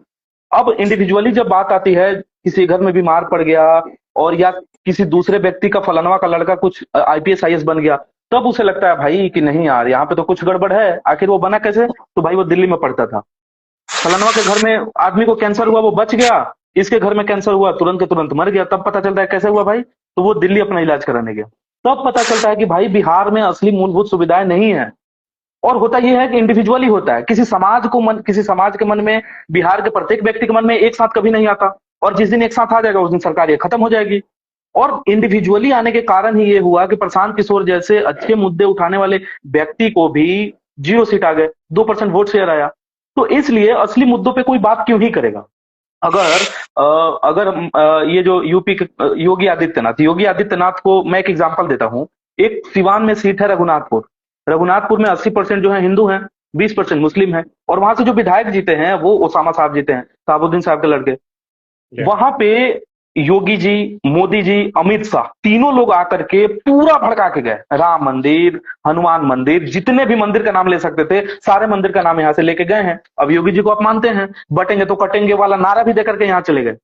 अब इंडिविजुअली जब बात आती है, किसी घर में बीमार पड़ गया, और या किसी दूसरे व्यक्ति का, फलानवा का लड़का कुछ आईपीएस आईएएस बन गया, तब उसे लगता है भाई कि नहीं यार, यहाँ पे तो कुछ गड़बड़ है। आखिर वो बना कैसे? तो भाई वो दिल्ली में पढ़ता था। फलानवा के घर में आदमी को कैंसर हुआ, वो बच गया। इसके घर में कैंसर हुआ, तुरंत के तुरंत मर गया। तब पता चलता है कैसे हुआ भाई, तो वो दिल्ली अपना इलाज कराने गया। तब पता चलता है कि भाई बिहार में असली मूलभूत सुविधाएं नहीं है। और होता यह है कि इंडिविजुअली होता है, किसी समाज के मन में, बिहार के प्रत्येक व्यक्ति के मन में एक साथ कभी नहीं आता, और जिस दिन एक साथ आ जाएगा उस दिन सरकार ये खत्म हो जाएगी। और इंडिविजुअली आने के कारण ही ये हुआ कि प्रशांत किशोर जैसे अच्छे मुद्दे उठाने वाले व्यक्ति को भी 0 सीट आ गए, 2% वोट शेयर आया। तो इसलिए असली मुद्दों पे कोई बात क्यों ही करेगा? अगर ये जो यूपी के योगी आदित्यनाथ को मैं एक एग्जांपल देता हूं। एक सिवान में सीट है रघुनाथपुर में 80% जो है हिंदू हैं, 20% मुस्लिम है। और वहां से जो विधायक जीते हैं वो ओसामा साहब जीते हैं, शहाबुद्दीन साहब के लड़के। वहां पे योगी जी, मोदी जी, अमित शाह, तीनों लोग आकर के पूरा भड़का के गए। राम मंदिर, हनुमान मंदिर, जितने भी मंदिर का नाम ले सकते थे सारे मंदिर का नाम यहां से लेके गए हैं। अब योगी जी को आप मानते हैं, बटेंगे तो कटेंगे वाला नारा भी देकर के यहां चले गए।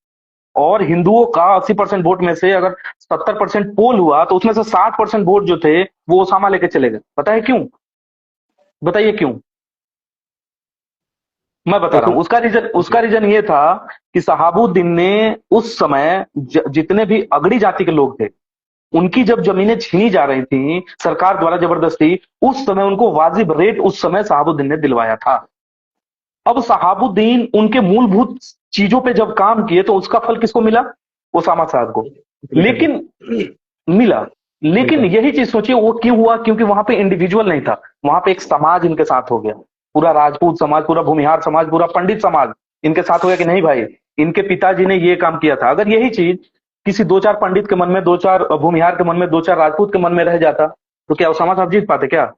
और हिंदुओं का 80% वोट में से अगर 70% पोल हुआ तो उसमें से 60% वोट जो थे वो ओसामा लेके चले गए। पता है क्यों? बताइए क्यों? मैं बता रहा हूं। उसका रीजन ये था कि शहाबुद्दीन ने उस समय जितने भी अगड़ी जाति के लोग थे उनकी जब जमीनें छीनी जा रही थी सरकार द्वारा जबरदस्ती, उस समय उनको वाजिब रेट उस समय शहाबुद्दीन ने दिलवाया था। अब शहाबुद्दीन उनके मूलभूत चीजों पे जब काम किए तो उसका फल किसको मिला? ओसामा साहब को। लेकिन मिला। लेकिन यही चीज सोचिए वो क्यों हुआ? क्योंकि वहां पे इंडिविजुअल नहीं था, वहां पे एक समाज इनके साथ हो गया। पूरा राजपूत समाज, पूरा भूमिहार समाज, पूरा पंडित समाज इनके साथ हो गया कि नहीं भाई, इनके पिताजी ने ये काम किया था। अगर यही चीज किसी 2-4 पंडित के मन में, 2-4 भूमिहार के मन में, 2-4 राजपूत के मन में रह जाता तो क्या ओसामा साहब जीत पाते? क्या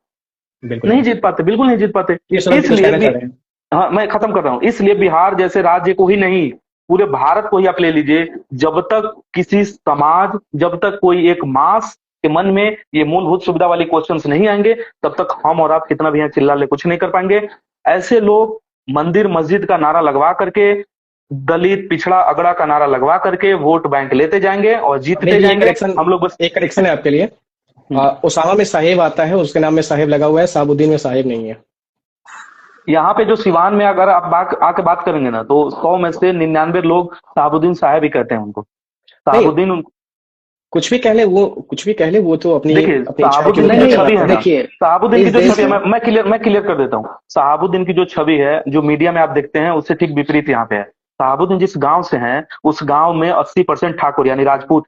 नहीं जीत पाते, बिल्कुल नहीं जीत पाते। इसलिए भी, हाँ मैं खत्म कर रहा हूं, इसलिए बिहार जैसे राज्य को ही नहीं पूरे भारत को ही आप ले लीजिए, जब तक किसी समाज, जब तक कोई एक मास के मन में ये मूलभूत सुविधा वाली क्वेश्चंस नहीं आएंगे तब तक हम और आप कितना भी यहाँ चिल्ला ले कुछ नहीं कर पाएंगे। ऐसे लोग मंदिर मस्जिद का नारा लगवा करके, दलित पिछड़ा अगड़ा का नारा लगवा करके वोट बैंक लेते जाएंगे और जीतते जाएंगे। हम लोग बस एक करेक्शन है आपके लिए, ओसामा में साहेब आता है, उसके नाम में साहेब लगा हुआ है, शहाबुद्दीन में साहेब नहीं है। यहाँ पे जो सिवान में अगर आप आके बात करेंगे ना तो 100 में से 99 लोग शहाबुद्दीन साहेब ही कहते हैं उनको। शहाबुद्दीन कुछ भी कह ले, वो तो अपनी देखिए शहाबुद्दीन की जो छवि है ना, शहाबुद्दीन की जो छवि है, मैं क्लियर कर देता हूँ। शहाबुद्दीन की जो छवि है जो मीडिया में आप देखते हैं उससे ठीक विपरीत यहाँ पे है। शहाबुद्दीन जिस गांव से हैं उस गांव में 80% ठाकुर यानी राजपूत,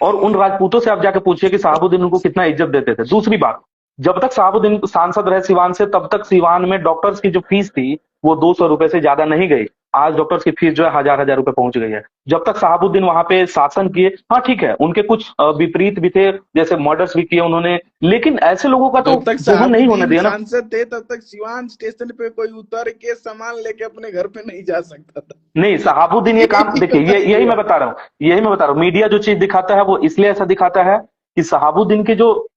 और उन राजपूतों से आप जाके पूछिए कि शहाबुद्दीन उनको कितना इज्जत देते थे। दूसरी बात, जब तक शहाबुद्दीन सांसद रहे सिवान से तब तक सिवान में डॉक्टर्स की जो फीस थी वो 200 रुपए से ज्यादा नहीं गई। आज डॉक्टर्स की फीस जो है 1000 रुपए पहुंच गई है। जब तक शहाबुद्दीन वहां पे शासन किए, हाँ ठीक है उनके कुछ विपरीत भी थे, जैसे मर्डर्स भी किए उन्होंने, लेकिन ऐसे लोगों का तो नहीं होने दिया ना। सांसद थे तब तक सिवान स्टेशन पे कोई उतर के सामान लेके अपने घर पे नहीं जा सकता था। नहीं, शहाबुद्दीन ये काम देखिए, यही मैं बता रहा हूँ। मीडिया जो चीज दिखाता है वो इसलिए ऐसा दिखाता है कि शहाबुद्दीन के जो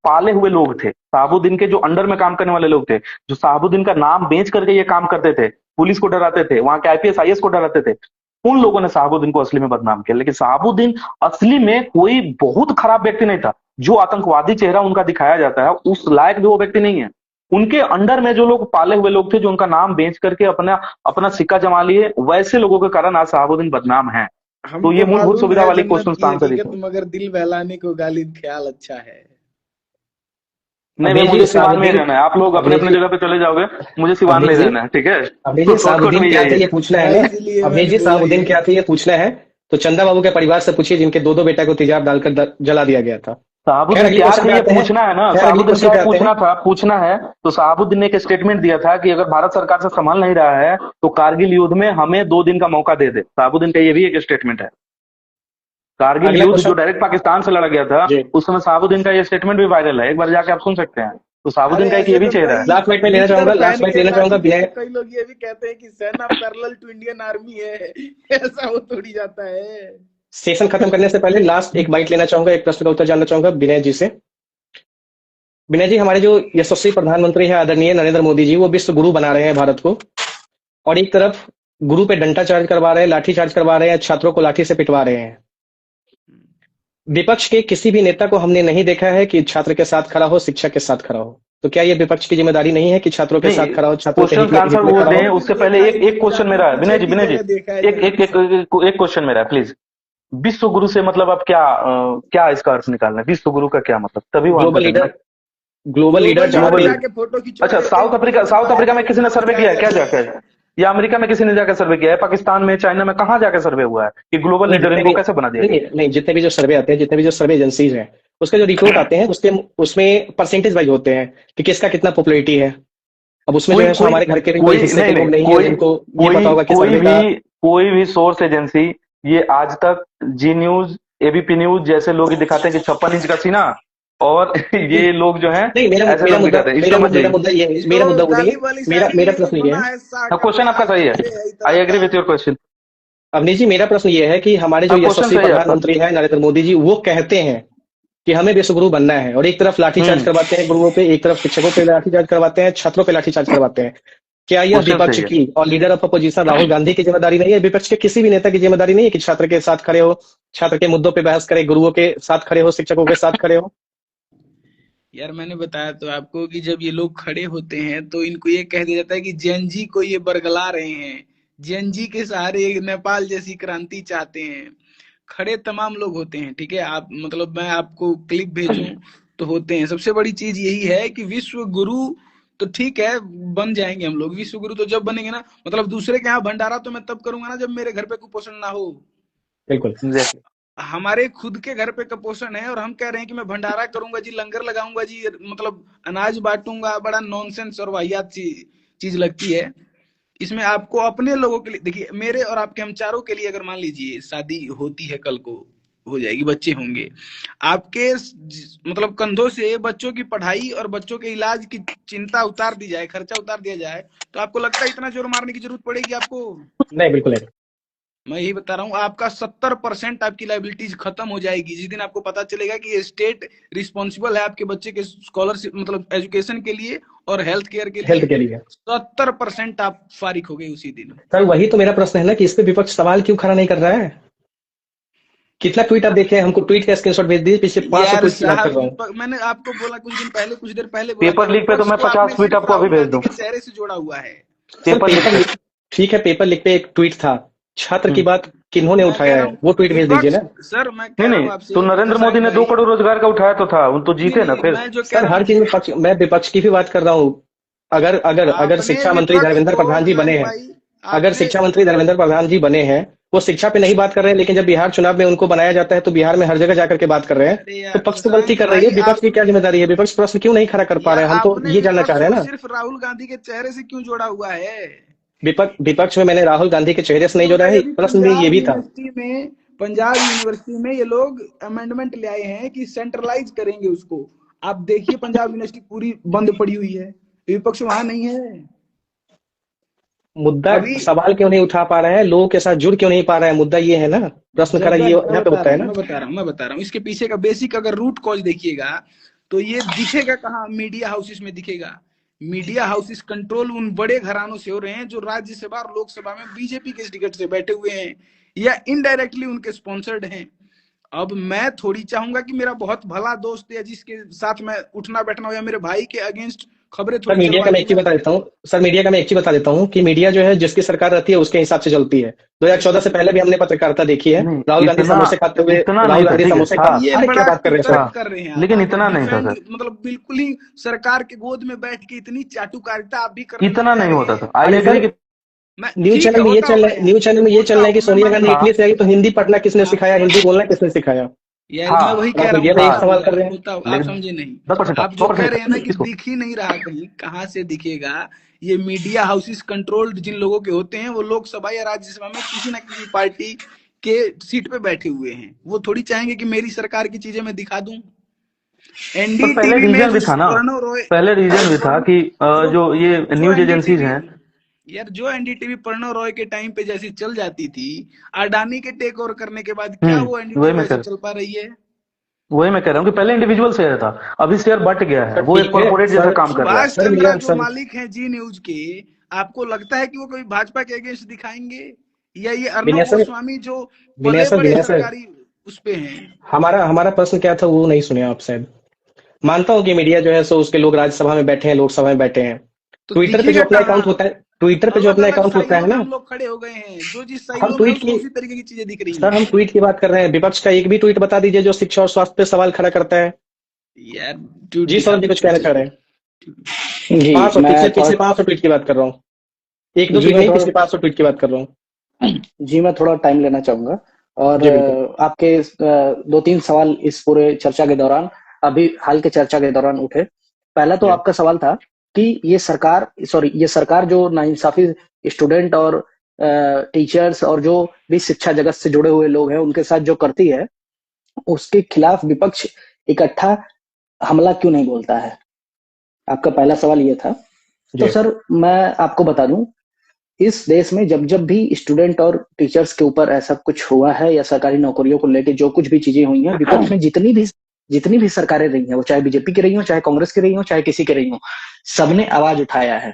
पाले हुए लोग थे, शहाबुद्दीन के जो अंडर में काम करने वाले लोग थे, जो शहाबुद्दीन का नाम बेच करके ये काम करते थे, पुलिस को डराते थे, वहां के आईपीएस आईएएस को डराते थे, उन लोगों ने शहाबुद्दीन को असली में बदनाम किया। लेकिन शहाबुद्दीन असली में कोई बहुत खराब व्यक्ति नहीं था। जो आतंकवादी चेहरा उनका दिखाया जाता है उस लायक भी वो व्यक्ति नहीं है। उनके अंडर में जो लोग पाले हुए लोग थे, जो उनका नाम बेच करके अपना सिक्का जमा लिए, वैसे लोगों के कारण आज शहाबुद्दीन बदनाम है। तो ये मूलभूत सुविधा वाली क्वेश्चन आंसर, मगर दिल बहलाने को गाली ख्याल अच्छा है। नहीं, मुझे सिवान में रहना है। आप लोग अपने अपने जगह पे चले जाओगे, मुझे सिवान में रहना है, ठीक है? शहाबुद्दीन क्या थे ये पूछना है ना, अभी शहाबुद्दीन क्या थे ये पूछना है तो चंदा बाबू के परिवार से पूछिए जिनके 2 बेटा को तेजाब डालकर जला दिया गया था। शहाबुद्दीन क्या थे ये पूछना है ना, शहाबुद्दीन क्या पूछना है। तो शहाबुद्दीन ने एक स्टेटमेंट दिया था कि अगर भारत सरकार से संभाल नहीं रहा है तो कारगिल युद्ध में हमें 2 दिन का मौका दे दे। शहाबुद्दीन का ये भी एक स्टेटमेंट है। कारगिल युद्ध जो डायरेक्ट पाकिस्तान से लड़ा गया था उस समय शहाबुद्दीन का ये स्टेटमेंट भी वायरल है, एक बार जाके आप सुन सकते हैं। तो शहाबुद्दीन का एक ये भी चेहरा है। लास्ट मिनट में लेना चाहूंगा कई लोग ये भी कहते हैं कि सेना पैरेलल टू इंडियन आर्मी है, ऐसा हो थोड़ी जाता है। सेशन खत्म करने से पहले लास्ट एक बाइट लेना चाहूंगा, एक प्रश्न का उत्तर जानना चाहूंगा विनय जी से। विनय जी, हमारे जो यशस्वी प्रधानमंत्री है आदरणीय नरेंद्र मोदी जी, वो विश्व गुरु बना रहे हैं भारत को, और एक तरफ गुरु पे डंडा चार्ज करवा रहे हैं, लाठी चार्ज करवा रहे हैं, छात्रों को लाठी से पिटवा रहे हैं। विपक्ष के किसी भी नेता को हमने नहीं देखा है कि छात्र के साथ खड़ा हो, शिक्षक के साथ खड़ा हो। तो क्या ये विपक्ष की जिम्मेदारी नहीं है कि छात्रों के साथ खड़ा हो, छात्रों के हित में खड़ा हो? उससे पहले एक क्वेश्चन मेरा है विनय जी, एक क्वेश्चन मेरा है प्लीज। विश्व गुरु से मतलब आप क्या इसका अर्थ निकालना है? विश्व गुरु का क्या मतलब? तभी ग्लोबल लीडर। अच्छा, साउथ अफ्रीका में किसी ने सर्वे किया है क्या जाकर, या अमेरिका में किसी ने जाकर सर्वे किया है? पाकिस्तान में, चाइना में, कहाँ जाकर सर्वे हुआ है कि ग्लोबल लीडर इनको कैसे बना दिया? नहीं, जितने भी जो सर्वे आते हैं, जितने भी जो सर्वे एजेंसीज हैं, उसके जो रिपोर्ट आते हैं उसमें परसेंटेज वाइज होते हैं कि किसका कितना पॉपुलैरिटी है। अब उसमें जो है हमारे घर के कोई हिस्से के लोग नहीं है जिनको ये पता होगा कि कोई भी सोर्स एजेंसी ये आज तक जी न्यूज, एबीपी न्यूज जैसे लोग ही दिखाते हैं कि 56 इंच का सीना, और ये लोग जो है नहीं, मेरा ऐसे मेरा लोग मुद्दा दिखाते हैं, मेरा इसको मत मेरा जाइए। मुद्दा ये है, इसको मेरा मुद्दा वो नहीं गाली है। वाली मेरा शायरी मेरा ये प्रश्न ये बना है, है साग हाँ, का क्वेश्चन बना आपका सही है, यही तरह आई एग्री का। With your question. Avneesh ji, मेरा प्रश्न ये है कि हमारे जो हाँ, क्वेश्चन यशस्वी सही है आपका। प्रधानमंत्री है नरेंद्र मोदी जी, वो कहते हैं कि हमें विश्वगुरु बनना है, और एक तरफ लाठीचार्ज हम्म, करवाते हैं गुरुओं पे, एक तरफ शिक्षकों पे लाठीचार्ज करवाते हैं, छात्रों पे लाठीचार्ज करवाते हैं। क्या यह क्वेश्चन विपक्ष सही है। की और leader of opposition Rahul Gandhi की जिम्मेदारी नहीं है? विपक्ष के किसी भी नेता की जिम्मेदारी नहीं है कि छात्र के साथ खड़े हो, छात्र के मुद्दों पे बहस करे, गुरुओं के साथ खड़े हो, शिक्षकों के साथ खड़े हो? यार मैंने बताया तो आपको कि जब ये लोग खड़े होते हैं तो इनको ये कह दिया जाता है कि जेएनजी को ये बरगला रहे हैं, जेएनजी के सहारे एक नेपाल जैसी क्रांति चाहते हैं। खड़े तमाम लोग होते हैं, ठीक है। आप मतलब मैं आपको क्लिप भेजूं तो होते हैं। सबसे बड़ी चीज यही है कि विश्व गुरु तो ठीक है, बन जाएंगे हम लोग विश्व गुरु तो जब बनेंगे ना, मतलब दूसरे के यहाँ भंडारा तो मैं तब करूंगा ना जब मेरे घर पे कुपोषण ना हो। बिल्कुल। एग्जैक्टली। हमारे खुद के घर पे कुपोषण है और हम कह रहे हैं कि मैं भंडारा करूंगा जी, लंगर लगाऊंगा जी, मतलब अनाज बांटूंगा। बड़ा नॉनसेंस और वाहियात चीज लगती है। इसमें आपको अपने लोगों के लिए देखिए, मेरे और आपके हम चारों के लिए अगर मान लीजिए शादी होती है, कल को हो जाएगी, बच्चे होंगे, आपके मतलब कंधों से बच्चों की पढ़ाई और बच्चों के इलाज की चिंता उतार दी जाए, खर्चा उतार दिया जाए, तो आपको लगता है इतना जोर मारने की जरूरत पड़ेगी आपको? नहीं, बिल्कुल नहीं। मैं यही बता रहा हूँ, आपका 70% आपकी लाइबिलिटीज खत्म हो जाएगी जिस दिन आपको पता चलेगा कि ये स्टेट रिस्पॉन्सिबल है आपके बच्चे के स्कॉलरशिप मतलब एजुकेशन के लिए और हेल्थ केयर के हेल्थ लिए। के लिए। 70% आप फारिग हो गए उसी दिन। सर, वही तो मेरा प्रश्न है ना कि इस पे विपक्ष सवाल क्यों खड़ा नहीं कर रहा है? कितना ट्वीट आप देखे हैं? हमको ट्वीट का स्क्रीनशॉट भेज दीजिए, पिछले 500 यार ट्वीट की बात कर रहा हूँ। साहब, मैंने आपको बोला कुछ दिन पहले, कुछ देर पहले बोला कि पेपर लीक पे तो विपक्ष मैं को 50 आपने ट्वीट सिर्फ आपको अभी राहुल भेज गांधी दूं। के चेहरे से जोड़ा हुआ है। सर, पेपर लीक पेपर पे। लिख ठीक है, पेपर लिख पे एक ट्वीट था, छात्र की हम्म। बात किन्होंने मैं कह उठाया रहा है, हूँ वो ट्वीट भेज दीजिए विपक्ष, ना। सर मैं कह नहीं रहा नहीं, हूँ तो आपसे नरेंद्र मोदी कसाई ने 2 भाई, करोड़ रोजगार का उठाया तो था, उन तो नहीं जीते ना नहीं, फिर। मैं जो कह सर, रहा हर हूँ, चीज में मैं विपक्ष की भी बात कर रहा हूँ। अगर अगर अगर आपने शिक्षा मंत्री विपक्ष धर्मेंद्र को प्रधान जी बने कसाई हैं, भाई, अगर आपने शिक्षा मंत्री धर्मेंद्र प्रधान जी बने हैं, वो शिक्षा पे नहीं बात कर रहे हैं, लेकिन जब बिहार चुनाव में उनको बनाया जाता है तो बिहार में हर जगह जाकर के बात कर रहे हैं, अरे तो यार पक्ष तो गलती शशांक कर रही है, भाई, विपक्ष की आप क्या जिम्मेदारी है? विपक्ष प्रश्न क्यों नहीं खड़ा कर पा यार रहे हैं? हम तो आपने ये जानना चाह विपक्ष रहे हैं को ना। सिर्फ राहुल गांधी के चेहरे से क्यों जोड़ा हुआ है? विपक्ष में मैंने राहुल गांधी के चेहरे से नहीं क्यों जोड़ा भाई, है, अभी प्रश्न में ये भी था। पंजाब यूनिवर्सिटी में ये लोग अमेंडमेंट ले आए हैं कि सेंट्रलाइज करेंगे उसको। आप देखिए पंजाब यूनिवर्सिटी पूरी बंद पड़ी हुई है, विपक्ष वहां नहीं है मुद्दा अभी। सवाल क्यों नहीं उठा पा रहे हैं, लोगों के साथ जुड़ क्यों नहीं पा रहे हैं, मुद्दा ये है ना। प्रश्न खड़ा ये जगह मैं यहाँ पे बता होता रहा है हूँ, ना। मैं बता रहा हूँ इसके पीछे का बेसिक अगर रूट कॉज देखिएगा तो ये दिखेगा कहाँ? मीडिया हाउसेस में दिखेगा। मीडिया हाउसेस कंट्रोल उन बड़े घरानों से हो रहे हैं जो राज्यसभा और लोकसभा में बीजेपी के टिकट से बैठे हुए हैं या इनडायरेक्टली उनके स्पॉन्सर्ड हैं। अब मैं थोड़ी चाहूंगा कि मेरा बहुत भला दोस्त या जिसके साथ मैं उठना बैठना हो या मेरे भाई के अगेंस्ट खबरें सर, थोड़ी मीडिया का मैं एक चीज चलवाइएगा। बता देता हूँ। सर, मीडिया का मैं एक चीज बता देता हूँ कि मीडिया जो है जिसकी सरकार रहती है उसके हिसाब से चलती है। 2014 से पहले भी हमने पत्रकारिता देखी है। नहीं, राहुल गांधी इतना समोसे खाते हुए, इतना नहीं राहुल था, गांधी ठीक है समोसे था। खा, ये अरे क्या बड़ा बात कर रहे हैं सर कुतर्क आप? कर रहे हैं लेकिन आप इतना नहीं था डिफेंड, सर, मतलब बिल्कुल ही सरकार के गोद में बैठ के इतनी चाटुकारिता आप भी करने लग इतना जा नहीं रहे होता हैं। था। आई अरे एग्री सर, कि मैं ठीक है, होता होगा यार, न्यूज चैनल में ये चल होता रहा है कि होगा, मैं सोनिया गांधी मानता हूँ। इटली से आई तो हिंदी पढ़ना किसने आपको सिखाया, हिंदी पता बोलना किसने सिखाया? यार, था, मैं वही और कह आप रहा हूँ, मीडिया में एक होता था, सवाल होगा, कर रहे हैं। होता आप लेकिन समझे नहीं। 10% था, आप जो 100% कह था रहे हैं ना कि इसको। दिख ही नहीं रहा, कहीं कहाँ से दिखेगा? ये मीडिया हाउसेस कंट्रोल्ड जिन लोगों के होते हैं वो लोकसभा या राज्यसभा में किसी ना किसी पार्टी के सीट पे बैठे हुए हैं। वो थोड़ी चाहेंगे कि मेरी सरकार की चीजें मैं दिखा दूं। पर पहले एनडीटीवी में रीजन जो भी था ना, प्रणव रॉय, पहले अरे रीजन भी था कि जो जो ये जो न्यूज एजेंसीज एनडीटीवी हैं। यार जो एनडीटीवी प्रणव रॉय के टाइम पे जैसी चल जाती थी, अडानी के टेक ओवर करने के बाद क्या वो वही एनडीटीवी मैं वैसे कह चल पा रही है? वही मैं कह रहा हूँ कि पहले इंडिविजुअल शेयर था, अभी शेयर बट गया है, सर वो एक ठीक है कॉर्पोरेट जैसा सर। काम कर रहा है। सुभाष सर चंद्रा मेरा जो सर मालिक हैं जी न्यूज के, आपको लगता है कि वो कभी भाजपा के अगेंस्ट दिखाएंगे? या ये अर्णव विनय सर, गोस्वामी जो बड़े बड़े विनय सर, सरकारी उस पे हैं? हमारा हमारा प्रश्न क्या था वो नहीं सुने आप शायद। मानता हूँ कि मीडिया जो है सो उसके लोग राज्यसभा में बैठे हैं, लोकसभा में बैठे हैं। तो ट्विटर पे जो दिखेगा अपना कहाँ? अकाउंट होता है, ट्विटर पे जो अलग अपना अलग अकाउंट होता साइलो है में ना। हम लोग खड़े हो गए हैं, जो जिस हम साइलो में है ट्वीट उसको की उसी तरीके की चीजें दिख रही सर हम हैं। ट्वीट की बात कर रहे हैं। विपक्ष का एक भी ट्वीट बता दीजिए जो शिक्षा और स्वास्थ्य पे सवाल खड़ा करता है। यार ट्वीट जी दिखा सौरभ जी, कुछ दीजिए, कहना चाह रहे चलिए। हैं? जी 500 मैं पिछले थोड़ा पिछले 500 ट्वीट की बात कर रहा हूँ। एक दो जी ट्वीट मैं नहीं, थोड़ा पिछले 500 ट्वीट की बात कर रहा हूँ। जी मैं थोड़ा टाइम लेना चाहूंगा। और जी बिल्कुल। आपके 2-3 सवाल इस पूरे चर्चा के दौरान, अभी हाल के चर्चा के दौरान उठे। पहला तो जी आपका सवाल था कि ये सरकार जो नाइंसाफी स्टूडेंट और टीचर्स और जो भी शिक्षा जगत से जुड़े हुए लोग हैं उनके साथ जो करती है, उसके खिलाफ विपक्ष इकट्ठा हमला क्यों नहीं बोलता है? आपका पहला सवाल ये था। तो जी सर मैं आपको बता दूं, इस देश में जब जब भी स्टूडेंट और टीचर्स के ऊपर ऐसा कुछ हुआ है या सरकारी नौकरियों को लेके जो कुछ भी चीजें हुई हैं, विपक्ष में जितनी भी सरकारें रही हैं, वो चाहे बीजेपी की रही हो, चाहे कांग्रेस की रही हो, चाहे किसी की रही हो, सबने आवाज उठाया है।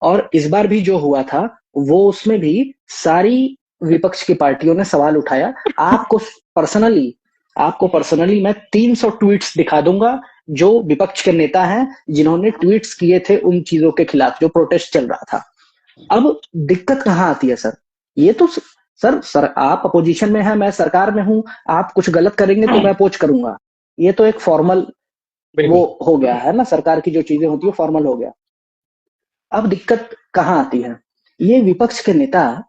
और इस बार भी जो हुआ था, वो उसमें भी सारी विपक्ष की पार्टियों ने सवाल उठाया। पर्सनली आपको पर्सनली मैं 300 ट्वीट्स दिखा दूंगा जो विपक्ष के नेता हैं, जिन्होंने ट्वीट्स किए थे उन चीजों के खिलाफ जो प्रोटेस्ट चल रहा था। अब दिक्कत कहाँ आती है सर? ये तो सर आप अपोजिशन में है, मैं सरकार में हूं, आप कुछ गलत करेंगे तो मैं अपोज करूंगा। ये तो एक फॉर्मल वो बिल्कुल हो गया है ना, सरकार की जो चीजें होती है फॉर्मल हो गया। अब दिक्कत कहाँ आती है? ये विपक्ष के नेता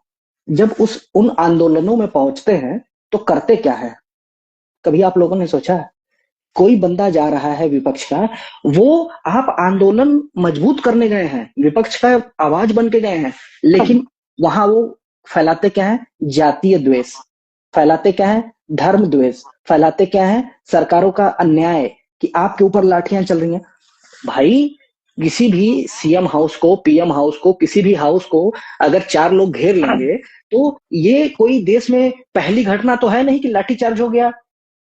जब उन आंदोलनों में पहुंचते हैं तो करते क्या है? कभी आप लोगों ने सोचा है? कोई बंदा जा रहा है विपक्ष का, वो आप आंदोलन मजबूत करने गए हैं, विपक्ष का आवाज बन के गए हैं, लेकिन वहां वो फैलाते क्या है? जातीय द्वेष फैलाते, क्या है? धर्म द्वेष फैलाते, क्या है? सरकारों का अन्याय, कि आपके ऊपर लाठियां चल रही हैं। भाई किसी भी सीएम हाउस को, पीएम हाउस को, किसी भी हाउस को अगर 4 लोग घेर लेंगे तो ये कोई देश में पहली घटना तो है नहीं कि लाठीचार्ज हो गया।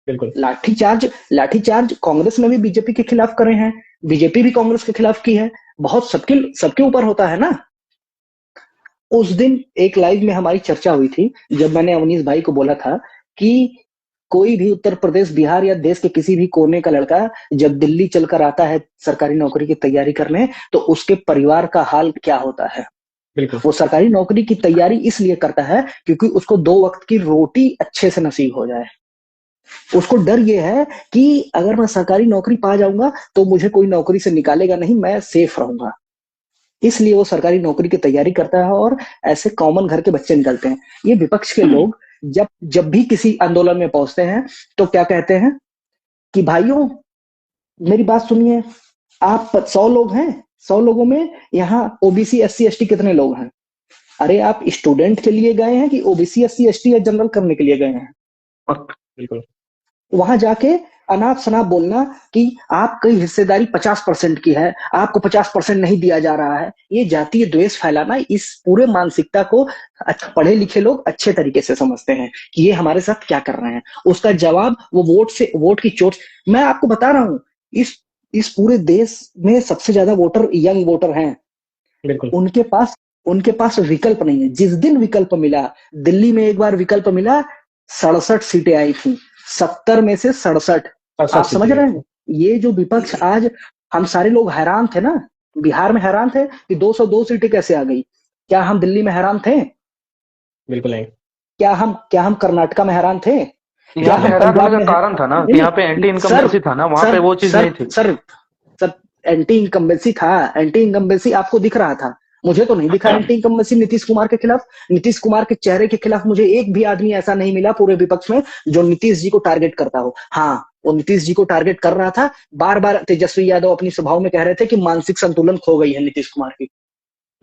बिल्कुल लाठीचार्ज कांग्रेस ने भी बीजेपी के खिलाफ करे हैं, बीजेपी भी कांग्रेस के खिलाफ की है, बहुत सबके ऊपर होता है ना। उस दिन एक लाइव में हमारी चर्चा हुई थी जब मैंने अवनीश भाई को बोला था कि कोई भी उत्तर प्रदेश, बिहार या देश के किसी भी कोने का लड़का जब दिल्ली चलकर आता है सरकारी नौकरी की तैयारी करने, तो उसके परिवार का हाल क्या होता है। बिल्कुल वो सरकारी नौकरी की तैयारी इसलिए करता है क्योंकि उसको 2 वक्त की रोटी अच्छे से नसीब हो जाए। उसको डर ये है कि अगर मैं सरकारी नौकरी पा जाऊंगा तो मुझे कोई नौकरी से निकालेगा नहीं, मैं सेफ रहूंगा। इसलिए वो सरकारी नौकरी की तैयारी करता है और ऐसे कॉमन घर के बच्चे निकलते हैं। ये विपक्ष के लोग जब जब भी किसी आंदोलन में पहुंचते हैं तो क्या कहते हैं कि भाइयों मेरी बात सुनिए, आप 100 लोग हैं, 100 लोगों में यहाँ ओबीसी SC ST कितने लोग हैं? अरे आप स्टूडेंट के लिए गए हैं कि ओबीसी SC ST या जनरल करने के लिए गए हैं? बिल्कुल वहां जाके अनाप शनाप बोलना कि आपकी हिस्सेदारी 50% की है, आपको 50% नहीं दिया जा रहा है, ये जातीय द्वेष फैलाना, इस पूरे मानसिकता को पढ़े लिखे लोग अच्छे तरीके से समझते हैं कि ये हमारे साथ क्या कर रहे हैं। उसका जवाब वो वोट की चोट। मैं आपको बता रहा हूं, इस पूरे देश में सबसे ज्यादा वोटर यंग वोटर हैं। बिल्कुल उनके पास विकल्प नहीं है। जिस दिन विकल्प मिला, दिल्ली में एक बार विकल्प मिला, 67 सीटें आई थी, 70 में से 67। आप समझ रहे हैं? ये जो विपक्ष, आज हम सारे लोग हैरान थे ना, बिहार में हैरान थे कि 202 सीटें कैसे आ गई। क्या हम दिल्ली में हैरान थे? बिल्कुल नहीं। क्या हम कर्नाटका में हैरान थे? यहाँ पे हैरान होने का कारण था ना, यहाँ पे एंटी इनकम्बेंसी था ना, वहां पे वो चीज नहीं थी। सर एंटी इनकम्बेंसी था, एंटी इनकम्बेंसी आपको दिख रहा था, मुझे तो नहीं दिखा एंटी इनकम्बेंसी नीतीश कुमार के खिलाफ। नीतीश कुमार के चेहरे के खिलाफ मुझे एक भी आदमी ऐसा नहीं मिला पूरे विपक्ष में जो नीतीश जी को टारगेट करता हो। हाँ, वो नीतीश जी को टारगेट कर रहा था। बार बार तेजस्वी यादव अपनी सभाओं में कह रहे थे कि मानसिक संतुलन खो गई है नीतीश कुमार की।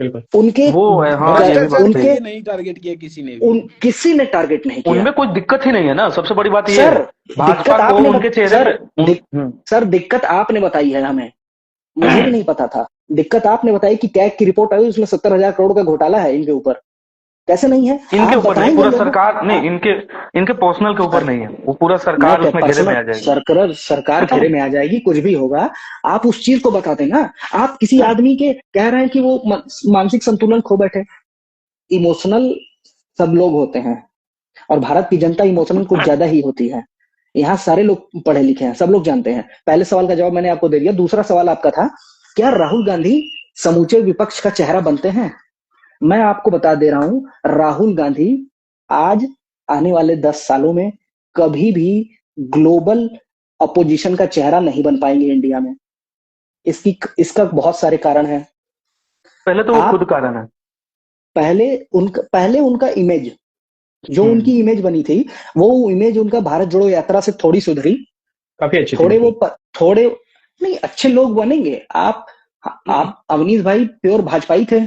बिल्कुल उनके वो है, हाँ, ये भी बात उनके है। नहीं टारगेट किया किसी ने भी। किसी ने टारगेट नहीं किया। उनमें कोई दिक्कत ही नहीं है ना, सबसे बड़ी बात ये सर है। भाजपा को उनके चेहरे पे सर दिक्कत आपने बताई है हमें, मुझे भी नहीं पता था। दिक्कत आपने बताई कि कैग की रिपोर्ट आई, उसमें 70,000 करोड़ का घोटाला है इनके ऊपर। कैसे नहीं है? इनके ऊपर नहीं, पूरा सरकार नहीं, इनके पर्सनल के ऊपर नहीं है, वो पूरा सरकार उसमें घेरे में आ जाएगी। सरकार घेरे में आ जाएगी, कुछ भी होगा। आप उस चीज को बता देना। आप किसी आदमी के कह रहे हैं कि वो मानसिक संतुलन खो बैठे। इमोशनल सब लोग होते हैं और भारत की जनता इमोशनल कुछ ज्यादा ही होती है। यहाँ सारे लोग पढ़े लिखे हैं, सब लोग जानते हैं। पहले सवाल का जवाब मैंने आपको दे दिया। दूसरा सवाल आपका था, क्या राहुल गांधी समूचे विपक्ष का चेहरा बनते हैं? मैं आपको बता दे रहा हूं, राहुल गांधी आज आने वाले 10 सालों में कभी भी ग्लोबल अपोजिशन का चेहरा नहीं बन पाएंगे इंडिया में। इसका बहुत सारे कारण हैं। पहले तो वो खुद कारण है। पहले उनका इमेज, जो उनकी इमेज बनी थी, वो इमेज उनका भारत जोड़ो यात्रा से थोड़ी सुधरी, काफी अच्छी थोड़े नहीं अच्छे लोग बनेंगे। आप अवनीश भाई प्योर भाजपाई थे,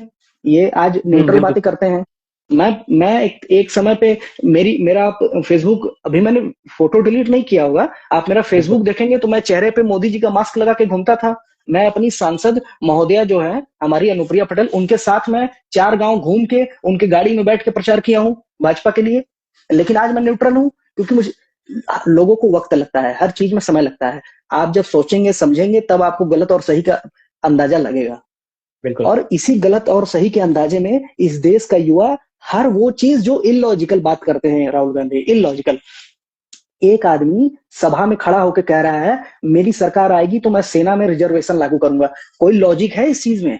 ये आज न्यूट्रल बातें करते हैं। मैं एक समय पे मेरा आप फेसबुक, अभी मैंने फोटो डिलीट नहीं किया होगा, आप मेरा फेसबुक देखेंगे तो मैं चेहरे पे मोदी जी का मास्क लगा के घूमता था। मैं अपनी सांसद महोदया जो है हमारी अनुप्रिया पटेल, उनके साथ मैं 4 गांव घूम के उनके गाड़ी में बैठ के प्रचार किया हूँ भाजपा के लिए। लेकिन आज मैं न्यूट्रल हूँ, क्योंकि मुझे, लोगों को वक्त लगता है, हर चीज में समय लगता है। आप जब सोचेंगे समझेंगे तब आपको गलत और सही का अंदाजा लगेगा। बिल्कुल। और इसी गलत और सही के अंदाजे में इस देश का युवा हर वो चीज जो इलॉजिकल बात करते हैं राहुल गांधी, इलॉजिकल। एक आदमी सभा में खड़ा होकर कह रहा है मेरी सरकार आएगी तो मैं सेना में रिजर्वेशन लागू करूंगा। कोई लॉजिक है इस चीज में?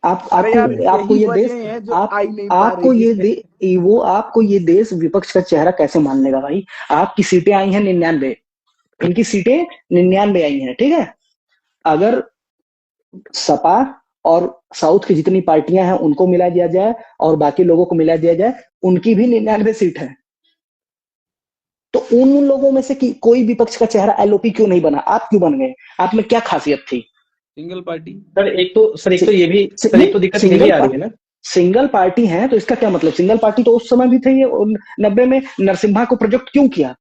अरे यार आपको यही ये देश, वजह है जो आप आई नहीं पा आपको रही ये है। वो आपको ये देश विपक्ष का चेहरा कैसे मान लेगा भाई? आपकी सीटें आई हैं 99, इनकी सीटें 99 आई हैं, ठीक है। अगर सपा और साउथ की जितनी पार्टियां हैं उनको मिला दिया जाए और बाकी लोगों को मिला दिया जाए, उनकी भी 99 सीट है। तो उन लोगों में से कोई विपक्ष का चेहरा एलओपी क्यों नहीं बना? आप क्यों बन गए? आप में क्या खासियत थी? Single party. सर एक तो ये भी सर, एक तो दिक्कत ये भी आ रही है ना, सिंगल पार्टी है तो इसका क्या मतलब? सिंगल पार्टी तो उस समय भी थे, ये 90 में नरसिम्हा को प्रोजेक्ट क्यों किया?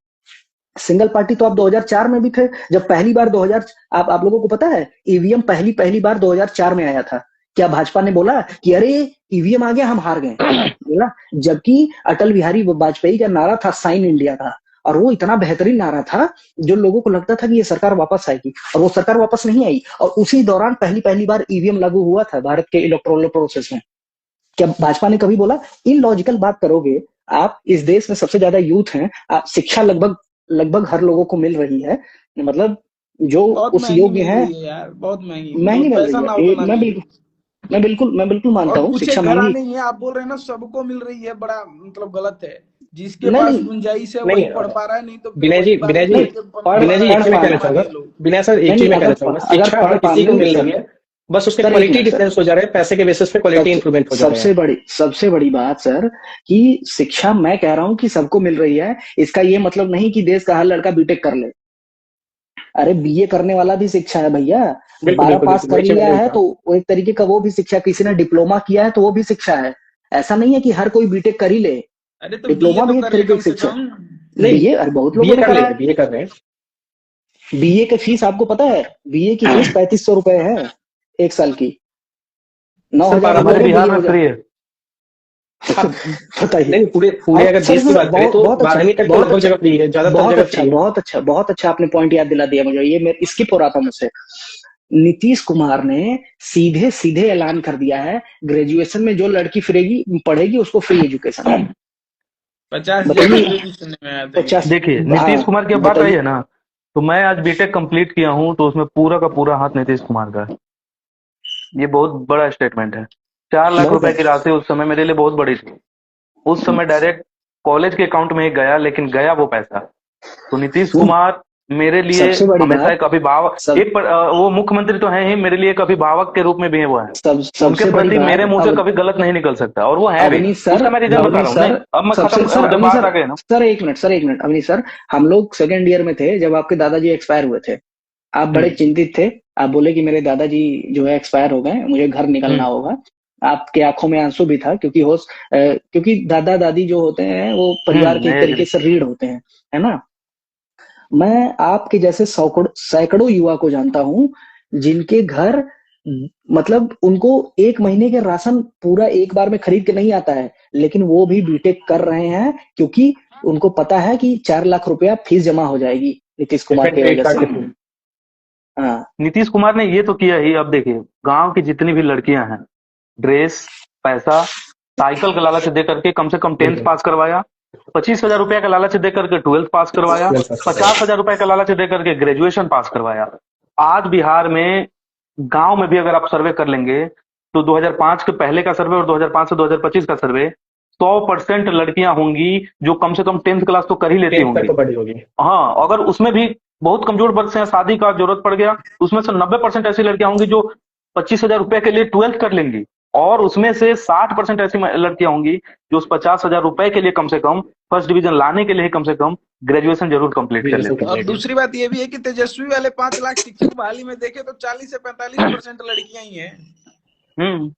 सिंगल पार्टी तो आप 2004 में भी थे, जब पहली बार 2000, आप लोगों को पता है ईवीएम पहली बार 2004 में आया था। क्या भाजपा ने बोला कि अरे ईवीएम आ गया हम हार गए? बोला। जबकि अटल बिहारी वाजपेयी का नारा था साइन इंडिया का, और वो इतना बेहतरीन नारा था जो लोगों को लगता था कि ये सरकार वापस आएगी, और वो सरकार वापस नहीं आई। और उसी दौरान पहली बार ईवीएम लागू हुआ था भारत के इलेक्टोरल प्रोसेस में। क्या भाजपा ने कभी बोला? इलॉजिकल बात करोगे आप। इस देश में सबसे ज्यादा यूथ है, शिक्षा लगभग हर लोगों को मिल रही है, मतलब जो बहुत उस महंगी योग्य मिल है। रही है यार, बहुत महंगी, महंगी मतलब मिल पैसा रही ना है, उतना नहीं है। मैं बिल्कुल मानता और हूँ कुछ शिक्षा करा महंगी। नहीं है, आप बोल रहे हैं ना सबको मिल रही है, बड़ा मतलब गलत है। जिसके नहीं पास नहीं गुंजाइश है नहीं वही पढ़ पा रहा है, नहीं तो फिर विनय वही जी, विनय बारिश जी, नहीं करके पढ़ विनय जी, एक पढ़ चीज मैं पा कहना रहा चाहूंगा। ये लोग। विनय सर, एक नहीं चीज नहीं, मैं कहना चाहूंगा, शिक्षा अगर हर पढ़ पा किसी को नहीं मिल रही सर। है, बस उसके सर एक क्वालिटी मिनट सर, डिफरेंस हो जा रहे हैं, पैसे के बेसिस पे क्वालिटी इंप्रूवमेंट हो जा रहे हैं। सबसे बड़ी बात सर कि शिक्षा, मैं कह रहा हूं कि सबको मिल रही है, इसका ये मतलब नहीं कि देश का हर लड़का बीटेक कर ले। अरे बीए करने वाला भी शिक्षा है भैया। बिल्कुल 12 बिल्कुल पास बिल्कुल, कर वही चीज लिया मैंने भी है कहा। तो वो एक तरीके का वो भी शिक्षा, किसी ने डिप्लोमा किया है तो वो भी शिक्षा है। ऐसा नहीं है कि हर कोई बीटेक कर ही ले। अरे तो बीए डिप्लोमा तो भी एक कर ले तरीके कम की से शिक्षा कम। है। नहीं, बीए, अरे बहुत लोगों बीए ने कर ले करा रहे है। हैं, बीए कर रहे हैं। बीए की फीस आपको पता है? बीए की फीस 3500 रुपए है एक साल की। सर 9,000 रुपए हमारे में बिहार बीए में हो फ्री जाता है। है। बताइए। नहीं, पूरे पूरे और अगर सर देश की सर बात करें तो बहुत अच्छा, 12वीं तक तो बहुत लगभग अच्छा, जगह फ्री है, ज्यादातर जगह फ्री है। बहुत अच्छा आपने पॉइंट याद दिला दिया मुझे। ये मैं स्किप हो रहा था मुझसे। नीतीश कुमार ने सीधे सीधे ऐलान कर दिया है, ग्रेजुएशन में जो लड़की पढ़ेगी उसको फ्री एजुकेशन। 50,000 बताइए। रुपये भी सुनने में आया था ये। 50। देखिए, नीतीश हाँ कुमार की अब बात आई बताइए। है ना, तो मैं आज बीटेक कंप्लीट किया हूं तो उसमें पूरा का पूरा हाथ नीतीश कुमार का है। ये बहुत बड़ा स्टेटमेंट है। 4 लाख बहुत रुपए की बड़ा। राशि उस समय मेरे लिए बहुत बड़ी थी। उस समय डायरेक्ट कॉलेज के अकाउंट में ही गया, लेकिन गया वो पैसा। तो नीतीश वो कुमार मेरे लिए सबसे बड़ी हमेशा बात, एक अभिभावक, सब वो मुख्यमंत्री तो है ही, मेरे लिए एक अभिभावक के रूप में भी है वो है। उनके सबसे बड़ी प्रति मेरे बात। मुंह से अब कभी गलत नहीं निकल सकता, और वो है भी। अवनीश सर, उसका मैं रीजन बता रहा हूँ। नहीं, अब मैं सबसे खत्म, सर जब अवनीश बात सर, आ गई ना। सर एक मिनट अवनीश सर, हम लोग सेकेंड ईयर में थे जब आपके दादाजी एक्सपायर हुए थे। आप बड़े हम्म चिंतित थे। आप बोले कि मेरे दादाजी जो है एक्सपायर हो गए, मुझे घर निकलना हम्म होगा। आपके आंखों में आंसू भी था, क्योंकि दादा दादी जो होते हैं वो परिवार के एक मैं तरीके एग्री। से रीढ़ होते हैं, है ना। मैं आपके जैसे सैकड़ों युवा को जानता हूं जिनके घर, मतलब उनको एक महीने के राशन पूरा एक बार में खरीद के नहीं आता है, लेकिन वो भी बीटेक कर रहे हैं, क्योंकि उनको पता है कि 4 लाख रुपया फीस जमा हो जाएगी नीतीश कुमार डिफरेंट की क्रेडिट वजह कार्ड से। के थ्रू। हाँ। नीतीश कुमार ने ये तो किया ही। अब देखिए, गांव की जितनी भी लड़कियां हैं, ड्रेस, पैसा, साइकिल का लालच दे करके कम से कम 10th बिल्कुल। पास करवाया। 25,000 रुपया का लालच दे करके 12th पास करवाया। ट्वेल्थ पास करवाया। 50,000 रुपया का लालच दे करके ग्रेजुएशन पास करवाया। आज बिहार में गांव में भी अगर आप सर्वे कर लेंगे तो 2005 के पहले का सर्वे और 2005 से 2025 का सर्वे, 100% लड़कियां होंगी जो कम से कम 10th क्लास तो कर ही लेती 10th तक होंगी। तो बड़ी होगी। हाँ, अगर उसमें भी बहुत कमजोर वर्ग से हैं, शादी का जरूरत पड़ गया, उसमें से 90% ऐसी लड़कियां होंगी जो 25,000 रुपए के लिए 12th कर लेंगी। और उसमें से 60% ऐसी लड़कियां होंगी जो उस 50,000 रुपए के लिए कम से कम फर्स्ट डिवीजन लाने के लिए कम से कम ग्रेजुएशन जरूर कंप्लीट कर ग्रेजुएशन लेती हैं। और कंप्लीट है। दूसरी बात ये भी है कि तेजस्वी वाले 5 लाख शिक्षक बहाली में देखे तो 40 से 45% लड़कियां ही हैं। हम्म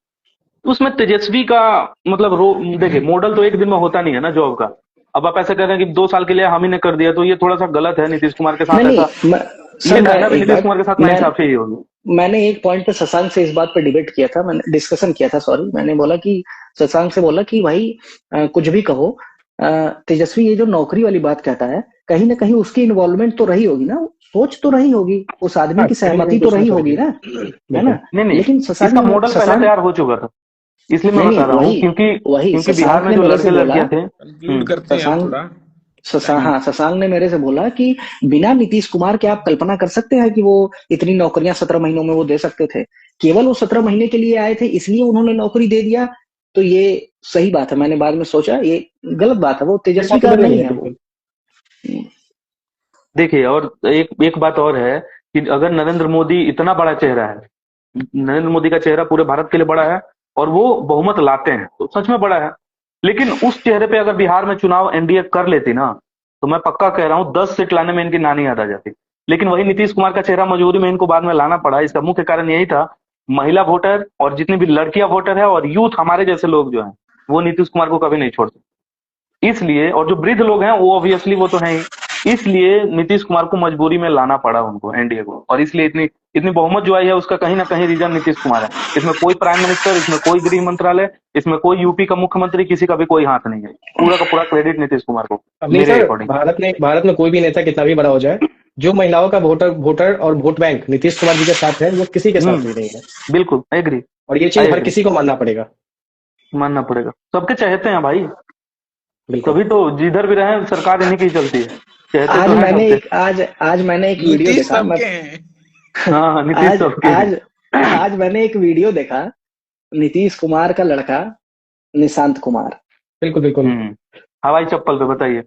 उसमें तेजस्वी का मतलब देखिए, मॉडल तो एक दिन में होता नहीं है ना जॉब का। अब आप ऐसा कह रहे हैं कि 2 साल के लिए हम ही ने कर दिया, तो ये थोड़ा सा गलत है नीतीश कुमार के नहीं साथ ऐसा। नहीं सर ये मैं कहना भी एक नीतीश बात कुमार के साथ मैं नाइंसाफी ही होगी। मैंने एक पॉइंट पे शशांक से इस बात पे डिबेट किया था, मैंने डिस्कशन किया था, सॉरी, मैंने बोला कि शशांक से बोला कि भाई कुछ भी कहो, तेजस्वी ये जो नौकरी वाली बात कहता है, कहीं ना कहीं उसकी इन्वॉल्वमेंट तो रही होगी ना, सोच तो रही होगी, उस आदमी हाँ, की कहीं ना कहीं सहमति तो कुछ ना रही तो होगी रही ना, है। है बिल्कुल। ना। नहीं नहीं, लेकिन इसका मॉडल पहले शशांक तैयार हो चुका था, इसलिए मैं नहीं बता नहीं रहा हूँ, वही क्योंकि वही क्योंकि बिहार शशांक में ने जो मेरे से लड़के बोला, लड़कियां थे। कंक्लूड करते हैं हम शशांक थोड़ा टाइम। हाँ शशांक ने मेरे से बोला कि बिना नीतीश कुमार के आप कल्पना कर सकते हैं कि वो इतनी नौकरियां 17 महीनों में वो दे सकते थे। केवल वो 17 महीने के लिए आए थे इसलिए उन्होंने नौकरी दे दिया, तो ये सही बात है। मैंने बाद में सोचा ये गलत बात है, वो ये तेजस्वी का पॉसिबल नहीं नहीं है, है वो। बिल्कुल। देखिए, और एक एक बात और है कि अगर नरेंद्र मोदी इतना बड़ा चेहरा है, नरेंद्र मोदी का चेहरा पूरे भारत के लिए बड़ा है, और वो बहुमत लाते हैं तो सच में बड़ा है। लेकिन उस चेहरे पे अगर बिहार में चुनाव एनडीए कर लेती ना, तो मैं पक्का कह रहा हूँ 10 सीट लाने में इनकी नानी याद आ जाती। लेकिन वही नीतीश कुमार का चेहरा मजबूरी में इनको बाद में लाना पड़ा। इसका मुख्य कारण यही था, महिला वोटर और जितनी भी लड़कियां वोटर है और यूथ हमारे जैसे लोग जो हैं, वो नीतीश कुमार को कभी नहीं छोड़ते। इसलिए, और जो वृद्ध लोग हैं वो ऑब्वियसली वो तो हैं ही, इसलिए नीतीश कुमार को मजबूरी में लाना पड़ा उनको एनडीए को। और इसलिए इतनी इतनी बहुमत जो आई है उसका कहीं ना कहीं रीजन नीतीश कुमार है। इसमें कोई प्राइम मिनिस्टर, इसमें कोई गृह मंत्रालय, इसमें कोई यूपी का मुख्यमंत्री, किसी का भी कोई हाथ नहीं है। पूरा का पूरा क्रेडिट नीतीश कुमार को, अब नहीं मेरे सर, अकॉर्डिंग। भारत में कोई भी नेता कितना भी बड़ा हो जाए, जो महिलाओं का वोटर वोटर और वोट बैंक नीतीश कुमार जी के साथ है, वो किसी के साथ भी नहीं है। बिल्कुल, आई एग्री। और ये आई चीज हर एग्री, किसी को मानना पड़ेगा। मानना पड़ेगा, सबके चाहते हैं भाई। बिल्कुल। तभी तो जिधर भी रहे सरकार इन्हीं की चलती है, चाहते तो आज हैं मैंने सबके। एक आज मैंने एक वीडियो नीतीश देखा, मैं सबके हैं। हाँ हाँ, नीतीश आज सबके हैं। आज आज मैंने एक वीडियो देखा, नीतीश कुमार का लड़का निशांत कुमार, बिल्कुल बिल्कुल। हवाई चप्पल पे बताइए।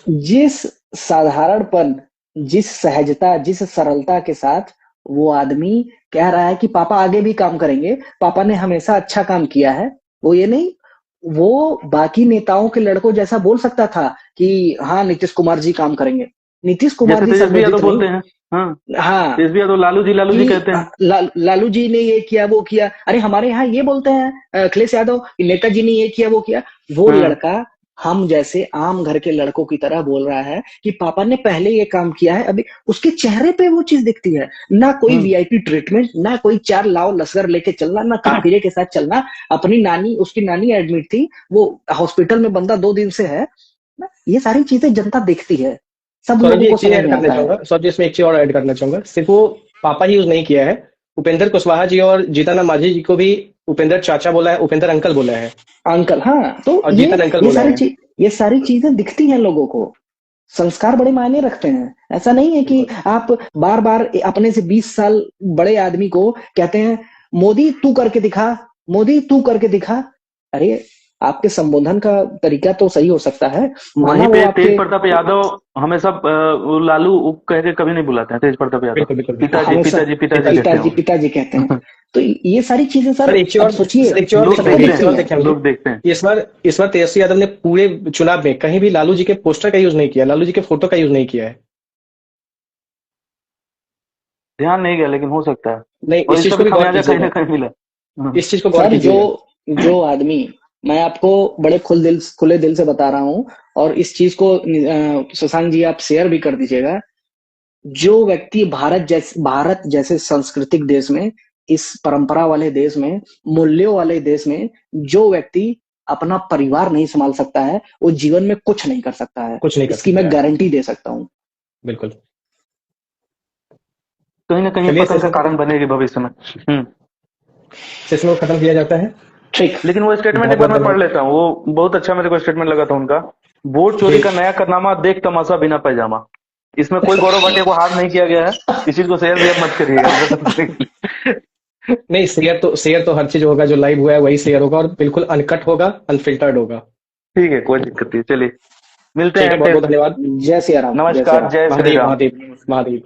जिस साधारणपन, जिस सहजता, जिस सरलता के साथ वो आदमी कह रहा है कि पापा आगे भी काम करेंगे, पापा ने हमेशा अच्छा काम किया है, वो ये नहीं, वो बाकी नेताओं के लड़कों जैसा बोल सकता था कि हाँ नीतीश कुमार जी काम करेंगे। नीतीश कुमार जैसे जी तेजस्वी यादव संबोधित नहीं, बोलते हैं। हाँ, हाँ, तेजस्वी यादव लालू जी कि कहते हैं। लालू जी ने ये किया वो किया, अरे हमारे यहाँ ये बोलते हैं अखिलेश यादव कि नेताजी ने ये किया वो किया। वो हाँ, लड़का हम जैसे आम घर के लड़कों की तरह बोल रहा है कि पापा ने पहले ये काम किया है, अभी उसके चेहरे पे वो चीज दिखती है ना, कोई वीआईपी ट्रीटमेंट, ना कोई 4 लाव लश्कर लेके चलना, ना काफिले के साथ चलना। अपनी नानी, उसकी नानी एडमिट थी, वो हॉस्पिटल में बंदा 2 दिन से है ना, ये सारी चीजें जनता देखती है, सब सौरभ जी लोगों को एक चीज समझ ऐड में करना आता है। चाहूंगा, सौरभ जी इसमें एक चीज और ऐड करना चाहूंगा। सिर्फ वो पापा ही यूज नहीं किया है, उपेंद्र कुशवाहा जी और जीतन मांझी जी को भी उपेंद्र चाचा बोला है, उपेंद्र अंकल बोला है, अंकल, हाँ, तो और जीतन अंकल ये बोला सारी है। चीज, ये सारी चीजें दिखती हैं लोगों को। संस्कार बड़े मायने रखते हैं। ऐसा नहीं है कि बिल्कुल। आप बार बार अपने से 20 साल बड़े आदमी को कहते हैं मोदी तू करके दिखा, मोदी तू करके दिखा। अरे आपके संबोधन का तरीका तो सही हो सकता है, माना वहीं वो पे आपके तेज प्रताप यादव हमेशा वो लालू कह के कभी नहीं बुलाते हैं। तेज प्रताप यादव बिल्कुल बिल्कुल बिल्कुल। पिताजी हमेशा पिताजी पिताजी कहते हैं पिताजी वो। पिताजी कहते हैं। तो ये सारी चीजें सर सर, एक चीज अब और, सोचिए, सर एक चीज और लोग देखें, सबको एक देखते चीज और दिखती हैं, हैं। देखें हम लोग लोग। देखते हैं। इस बार तेजस्वी यादव ने पूरे चुनाव में कहीं भी लालू जी के पोस्टर का यूज नहीं किया, लालू जी के फोटो का यूज नहीं किया है। ध्यान नहीं गया, लेकिन हो सकता है। नहीं, और इस चीज इसका को भी भी गौर खामियाजा कहीं ना कीजिएगा, कहीं मिला। इस चीज को गौर सर कीजिएगा। जो आदमी, मैं आपको बड़े खुले दिल से बता रहा हूं, और इस चीज को शशांक जी आप शेयर भी कर दीजिएगा। जो व्यक्ति भारत जैसे सांस्कृतिक देश में, इस परंपरा वाले देश में, मूल्यों वाले देश में, जो व्यक्ति अपना परिवार नहीं संभाल सकता है, वो जीवन में कुछ नहीं कर सकता है। कुछ नहीं कर इसकी सकता मैं है। गारंटी दे सकता हूँ। बिल्कुल। कहीं ना कहीं चलिए पतन का सेशन कारण बनेगी भविष्य में। सेशन को खत्म किया जाता है। ठीक, लेकिन वो स्टेटमेंट बहुत एक बार बहुत मैं पढ़ धन्यवाद। लेता हूँ, वो बहुत अच्छा मेरे को स्टेटमेंट लगा था उनका। वोट चोरी जी। का नया कारनामा, देख तमाशा बिना पैजामा। इसमें कोई गौरव भाटिया को हार नहीं किया गया है। इस चीज को शेयर वेयर मत करिएगा, मेरे साथ। नहीं, शेयर तो हर चीज होगा, जो लाइव हुआ है वही शेयर होगा, और बिल्कुल अनकट होगा, अनफिल्टर्ड होगा। ठीक है, कोई दिक्कत नहीं, चलिए मिलते ठीक है, हैं बहुत फिर। बहुत धन्यवाद। जय सिया राम, जय सिया नमस्कार, राम। जय श्री महादेव राम। महादेव महादेव।